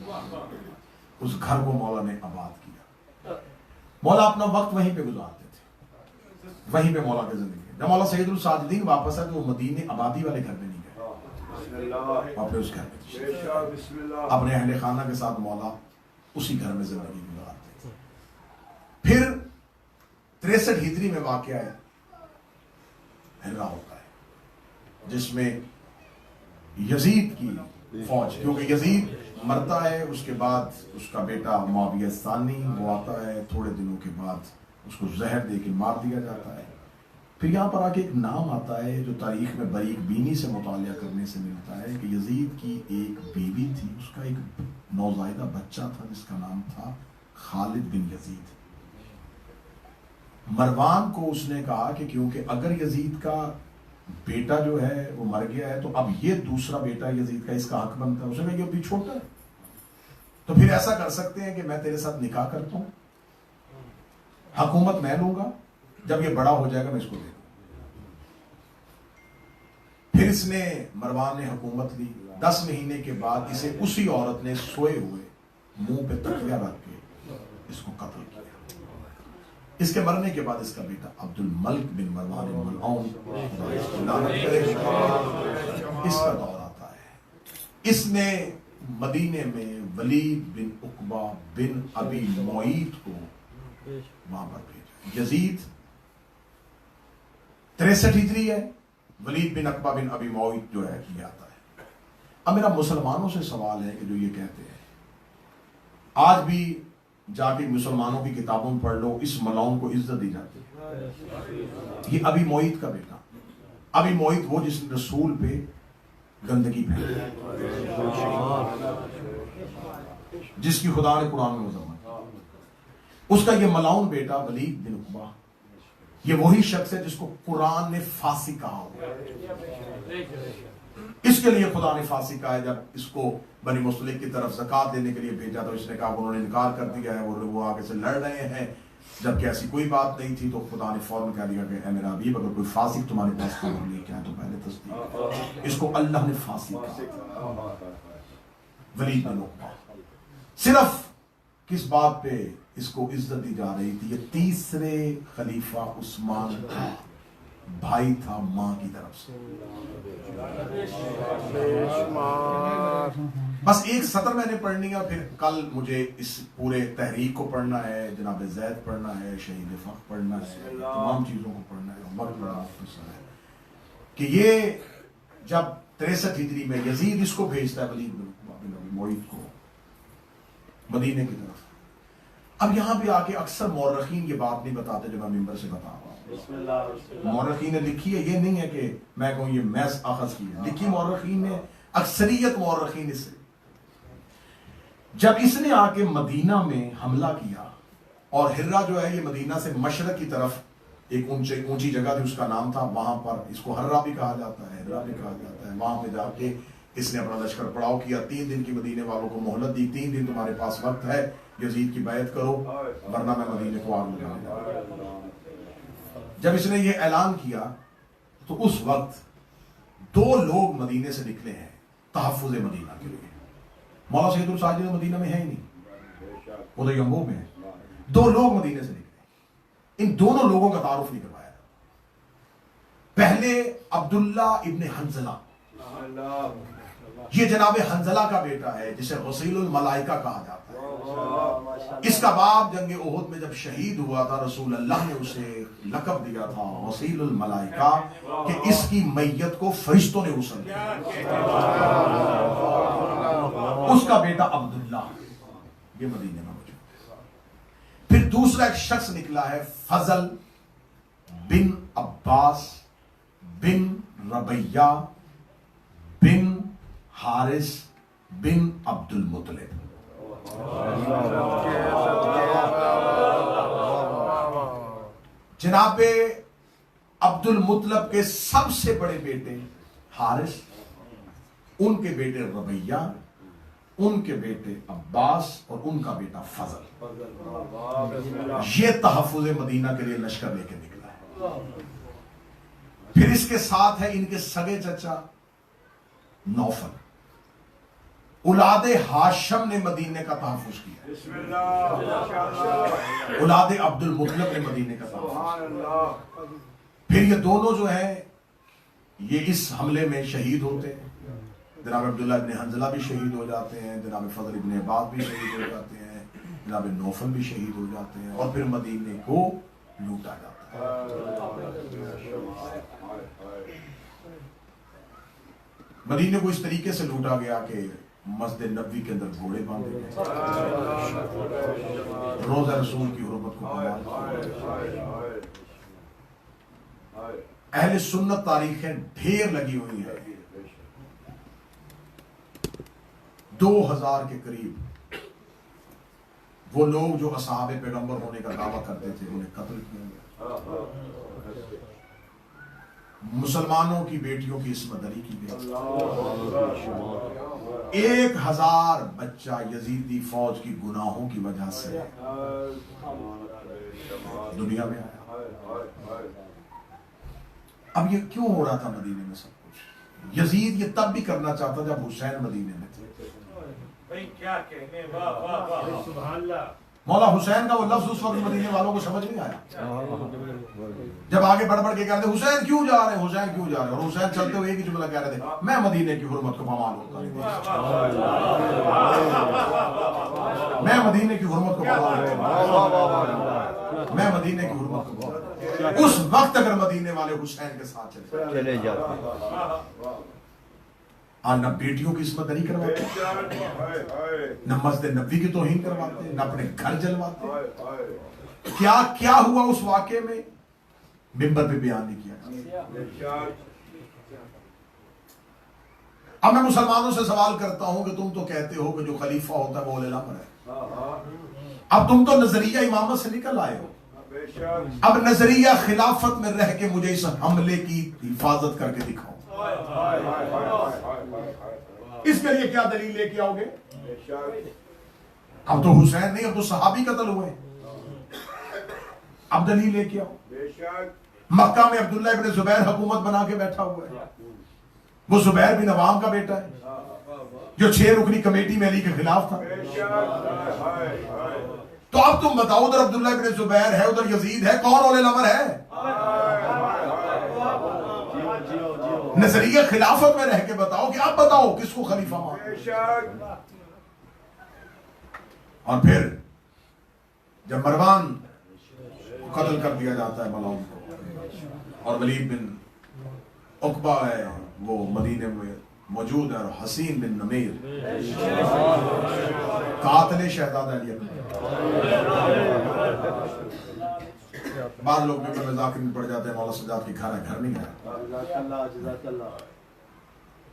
उस घर को मौला ने आबाद किया। मौला अपना वक्त वहीं पे गुजारते थे, वहीं पे मौला की जिंदगी। जब मौला सैयदुल साजिदीन वापस आए तो वो मदीने आबादी वाले घर में नहीं गए, अपने उस घर में अपने अहले खाना के साथ मौला उसी घर में जिंदगी गुजारते थे। फिर 63 हिजरी में वाक़या हिर्रा होता है, जिसमें यजीद की फौज, क्योंकि यजीद मरता है, उसके बाद उसका बेटा मुआविया सानी वो आता है, थोड़े दिनों के बाद उसको जहर दे के मार दिया जाता है। फिर यहाँ पर आके एक नाम आता है जो तारीख में बरीक बीनी से मुतालिया करने से मिलता है कि यजीद की एक बीवी थी, उसका एक नौज़ायदा बच्चा था जिसका नाम था खालिद बिन यजीद। मरवान को उसने कहा कि क्योंकि अगर यजीद का बेटा जो है वो मर गया है तो अब ये दूसरा बेटा यजीद का इसका हक बनता है। उसने कहा ये अभी छोटा है, तो फिर ऐसा कर सकते हैं कि मैं तेरे साथ निकाह करता हूं, हुकूमत मैं लूंगा, जब ये बड़ा हो जाएगा मैं इसको दे दूंगा। फिर इसने मरवान ने हुकूमत ली। 10 महीने के बाद इसे उसी औरत ने सोए हुए मुंह पे तकिया रख के इसको कत्ल किया। इसके मरने के बाद इसका बेटा अब्दुल मलिक बिन मरवान इसका दौर आता है। इसने मदीने में वलीद बिन उकबा बिन अबी मुईत को वहां पर भेजा। यजीद 63 हिजरी है, वलीद बिन उकबा बिन अबी मुईत जो है ये आता है। अब मेरा मुसलमानों से सवाल है कि जो ये कहते हैं, आज भी जाके मुसलमानों की किताबों में पढ़ लो, इस मलाउन को इज्जत दी जाती है। ये अबी मुईत का बेटा, अबी मुईत वो जिसने रसूल पे गंदगी फैलाई, जिसकी खुदा ने कुरान में मजम्मत, उसका ये मलाउन बेटा वलीद बिन उकबा, ये वही शख्स है जिसको कुरान ने फांसी कहा हुआ। इसके लिए खुदा ने फांसी कहा है। जब इसको बनी मुस्तलिक की तरफ ज़कात देने के लिए भेजा तो इसने कहा, उन्होंने इनकार कर दिया है, वो आगे से लड़ रहे हैं, जबकि ऐसी कोई बात नहीं थी। तो खुदा ने फौरन कह दिया कि मेरा हबीब, अगर कोई फांसी तुम्हारे पास खबर लेके आए तो पहले तस्दीक। इसको अल्लाह ने फांसी कहा, वलीद बिन उकबा। सिर्फ किस बात पे इसको इज्जत दी जा रही थी? ये तीसरे खलीफा उस्मान का भाई था मां की तरफ से। बस एक सतर मैंने पढ़नी है, फिर कल मुझे इस पूरे तहरीक को पढ़ना है, जनाब जैद पढ़ना है, शहीद फख्र पढ़ना है, तमाम चीजों को पढ़ना है। वक्त बड़ा मुख्तसर है कि ये जब 63 हिजरी में यजीद इसको भेजता है, वलीद बिन अबी मुईत को, मदीने की तरफ। अब यहाँ पे आके अक्सर मौरखीन ये बात नहीं बताते जो मैं मिंबर से बता रहा हूँ। मौरखीन ने लिखी है, ये नहीं है कि मैं कहूँ ये मैस अखज की है, लिखी मौरखीन ने, अक्सरियत मौरखीन इसे, जब इसने आके मदीना में हमला किया और हिर्रा जो है ये मदीना से मशरक की तरफ एक ऊंची जगह थी, उसका नाम था। वहां पर इसको हर्रा भी कहा जाता है, हिर्रा भी कहा जाता है। वहां पे जाके इसने अपना लश्कर पड़ाव किया। 3 दिन की मदीने वालों को मोहलत दी, 3 दिन तुम्हारे पास वक्त है, यजीद की बैत करो वरना मैं मदीने को आग लगाऊंगा। जब इसने ये ऐलान किया तो उस वक्त 2 लोग मदीने से निकले हैं तहफ्फुज़ मदीना के लिए। मौला सैयदुल साजिद मदीना में है ही नहीं, वो तो यंबो में है। 2 लोग मदीने से निकले, इन दोनों लोगों का तारुफ नहीं करवाया। पहले अब्दुल्ला इब्ने हंजला, ये जनाब हंजला का बेटा है जिसे गसीलुल मलाइका कहा जाता है। इसका बाप जंग ओहद में जब शहीद हुआ था, रसूल अल्लाह ने उसे लक़ब दिया था गसीलुल मलाइका, कि इसकी मैयत को फरिश्तों ने उसल दिया। उसका बेटा अब्दुल्ला ये मदीने में मौजूद है। फिर दूसरा एक शख्स निकला है फजल बिन अब्बास बिन रबैया बिन हारिस बिन अब्दुल मुतलिब। जनाबे अब्दुल मुतलब के सबसे बड़े बेटे हारिस, उनके बेटे रबैया, उनके बेटे अब्बास और उनका बेटा फजल, ये तहफ्फुज़ मदीना के लिए लश्कर लेके निकला है। फिर इसके साथ है इनके सगे चचा नौफल। औलादे हाशम ने मदीने का तहफ्फुज़ किया, औलादे अब्दुल मुतलब ने मदीने का तहफ्फुज़। फिर ये दोनों जो है ये इस हमले में शहीद होते हैं। जनाब अब्दुल्ला इब्ने हंजला भी शहीद हो जाते हैं, जनाब फजल इब्ने अब्बास भी शहीद हो जाते हैं, जनाब नौफल भी शहीद हो जाते हैं और फिर मदीने को लूटा जाता है। मदीने को इस तरीके से लूटा गया कि मस्जिद नबवी के अंदर घोड़े बांधे गए, रोज़ा रसूल की हुर्मत को अहले सुन्नत तारीखें ढेर लगी हुई है। 2000 के करीब वो लोग जो असहाबे पैगंबर होने का दावा करते थे उन्हें कत्ल किया गया। मुसलमानों की बेटियों की इस्मत दरी की गई। 1000 बच्चा यजीदी फौज की गुनाहों की वजह से दुनिया में आया। अब ये क्यों हो रहा था मदीने में सब कुछ? यजीद ये तब भी करना चाहता जब हुसैन मदीने में थे। क्या कहने, वाह वाह वाह, सुभान अल्लाह। मौला हुसैन का वो लफ्ज उस वक्त मदीने वालों को समझ नहीं आया। जब आगे बढ़ बढ़ के कहते हुसैन क्यों जा रहे हैं, हुसैन क्यों जा रहे हैं, और हुसैन चलते हुए एक ही जुमला कह रहे थे, मैं मदीने की हुर्मत को पामाल होता नहीं, मैं मदीने की हुर्मत को पामाल होता, मैं मदीने की हुर्मत को। उस वक्त अगर मदीने वाले हुसैन के साथ चले जाते, आज न बेटियों की इस्मत नहीं करवाते, न मस्जिद नबी की तौहीन करवाते, न अपने घर जलवाते। क्या क्या हुआ उस वाक़े में मिंबर पे बयान नहीं किया। अब मैं मुसलमानों से सवाल करता हूं कि तुम तो कहते हो कि जो खलीफा होता है वो उलमा है। अब तुम तो नजरिया इमामत से निकल आए हो, अब नजरिया खिलाफत में रह के मुझे इस हमले की हिफाजत करके दिखाओ। इसके लिए क्या दलील लेके आओगे? अब तो हुसैन नहीं, अब तो सहाबी कत्ल हुए, अब दलील लेके आओ। मक्का में अब्दुल्ला इब्ने जुबैर हुकूमत बना के बैठा हुआ है, वो जुबैर बिन अवाम का बेटा है जो 6 रुकनी कमेटी में अली के खिलाफ था। तो अब तुम बताओ, उधर अब्दुल्ला इब्ने जुबैर है, उधर यजीद है, कौन औले अमर है? नजरिया खिलाफत में रह के बताओ कि आप बताओ किसको खलीफा मानो। और फिर जब मरवान कत्ल कर दिया जाता है मलाउन को, और वलीद बिन उकबा है वो मदीने में मौजूद है, और हसीन बिन नमीर कातिल शहजादा अली अकबर। बाद लोग भी मजाक में पड़ जाते हैं, मौला सजाद की घर नहीं है।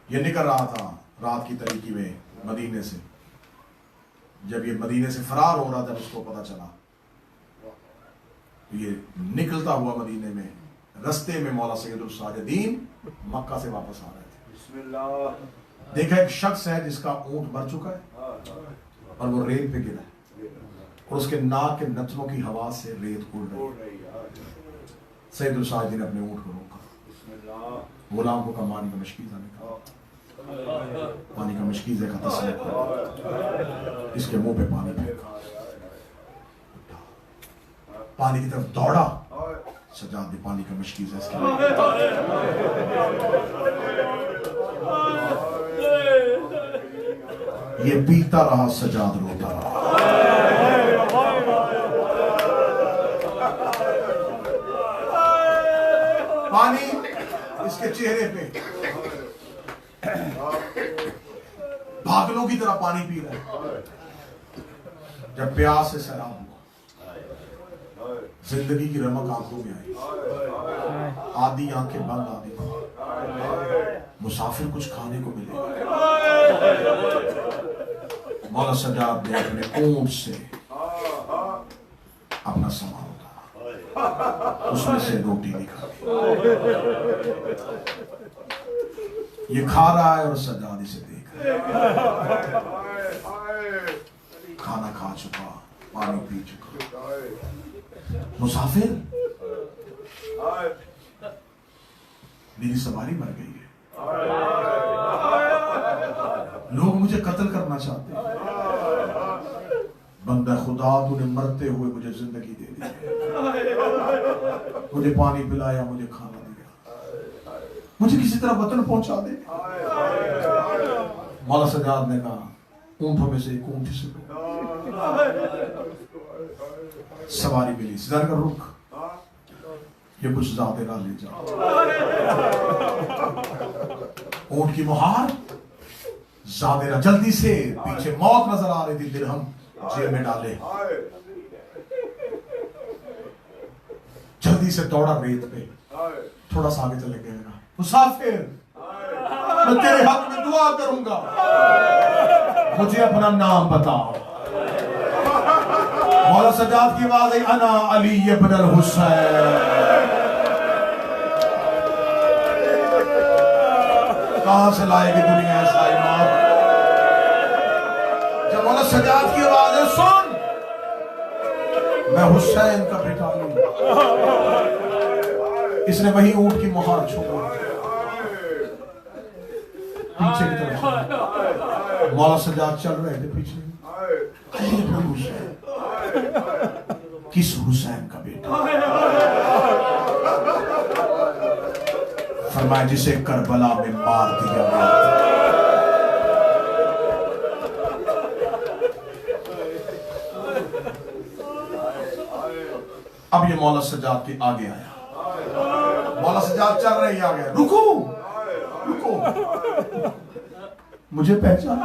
ये निकल रहा था रात की तरीकी में मदीने से, जब ये मदीने से फरार हो रहा था उसको पता चला ये निकलता हुआ मदीने में रास्ते में मौला सैयद साजिदीन मक्का से वापस आ रहे थे। देखा एक शख्स है जिसका ऊंट मर चुका है और वो रेत पे गिरा है और उसके नाक के नथनों की हवा से रेत उड़ रही है। सैयद साजिदीन ने अपने ऊंट को रोका, गुलाम को कमानी का मशकीज़ा निकाला, पानी का मशकीज़े का तस्वीर, इसके मुंह पे पानी फेंका, पानी की तरफ दौड़ा, सजाद ने पानी का मशकीज़ा इसके ये पीता रहा, सजाद रोता रहा। पानी इसके चेहरे पे पागलों की तरह पानी पी रहा है। जब प्यास से सैराब हुआ, जिंदगी की रमक आंखों में आई, आधी आंखें बंद, आधी मुसाफिर कुछ खाने को मिले। मौला सजाद ने अपने ऊंट से अपना सामान उठाया, उसमें से रोटी निकाली, ये खा रहा है और सजाद इसे देख रहा है। खाना खा चुका, पानी पी चुका, मुसाफिर मेरी सवारी मर गई है, लोग मुझे कत्ल करना चाहते हैं, बंदा खुदा तूने मरते हुए मुझे जिंदगी दे दी, मुझे पानी पिलाया, मुझे खाना दिया, मुझे किसी तरह वतन पहुंचा दे। मौला सजाद ने कहा ऊंटों में से एक ऊंट से सवारी मिली, जरा का रुक, ये कुछ ज़ातेरा ले जाओ। ऊंट की मुहार, ज़ातेरा जल्दी से, पीछे मौत नजर आ रही थी, दिरहम जेब में डाले, जल्दी से दौड़ा रेत पे, थोड़ा सा आगे चले गए। मुसाफिर मैं तेरे हक में दुआ करूंगा, मुझे अपना नाम बताओ। मौला सजाद की आवाज आई, अना अली इब्न अल हुसैन। कहां से लाएगी दुनिया ऐसा इमाम? जब मौला सजाद की आवाज है, सुन मैं हुसैन का बेटा हूं। इसने वही ऊंट की मुहार छोड़ी, पीछे की तरफ मौला सजाद चल रहे थे पीछे। हुसैन, किस हुसैन का बेटा? फरमाया जिसे करबला में मार दिया गया। अब ये मौला सजाद के आगे आया, मौला सजाद चल रहे ही आ गया। रुको रुको, मुझे पहचाना?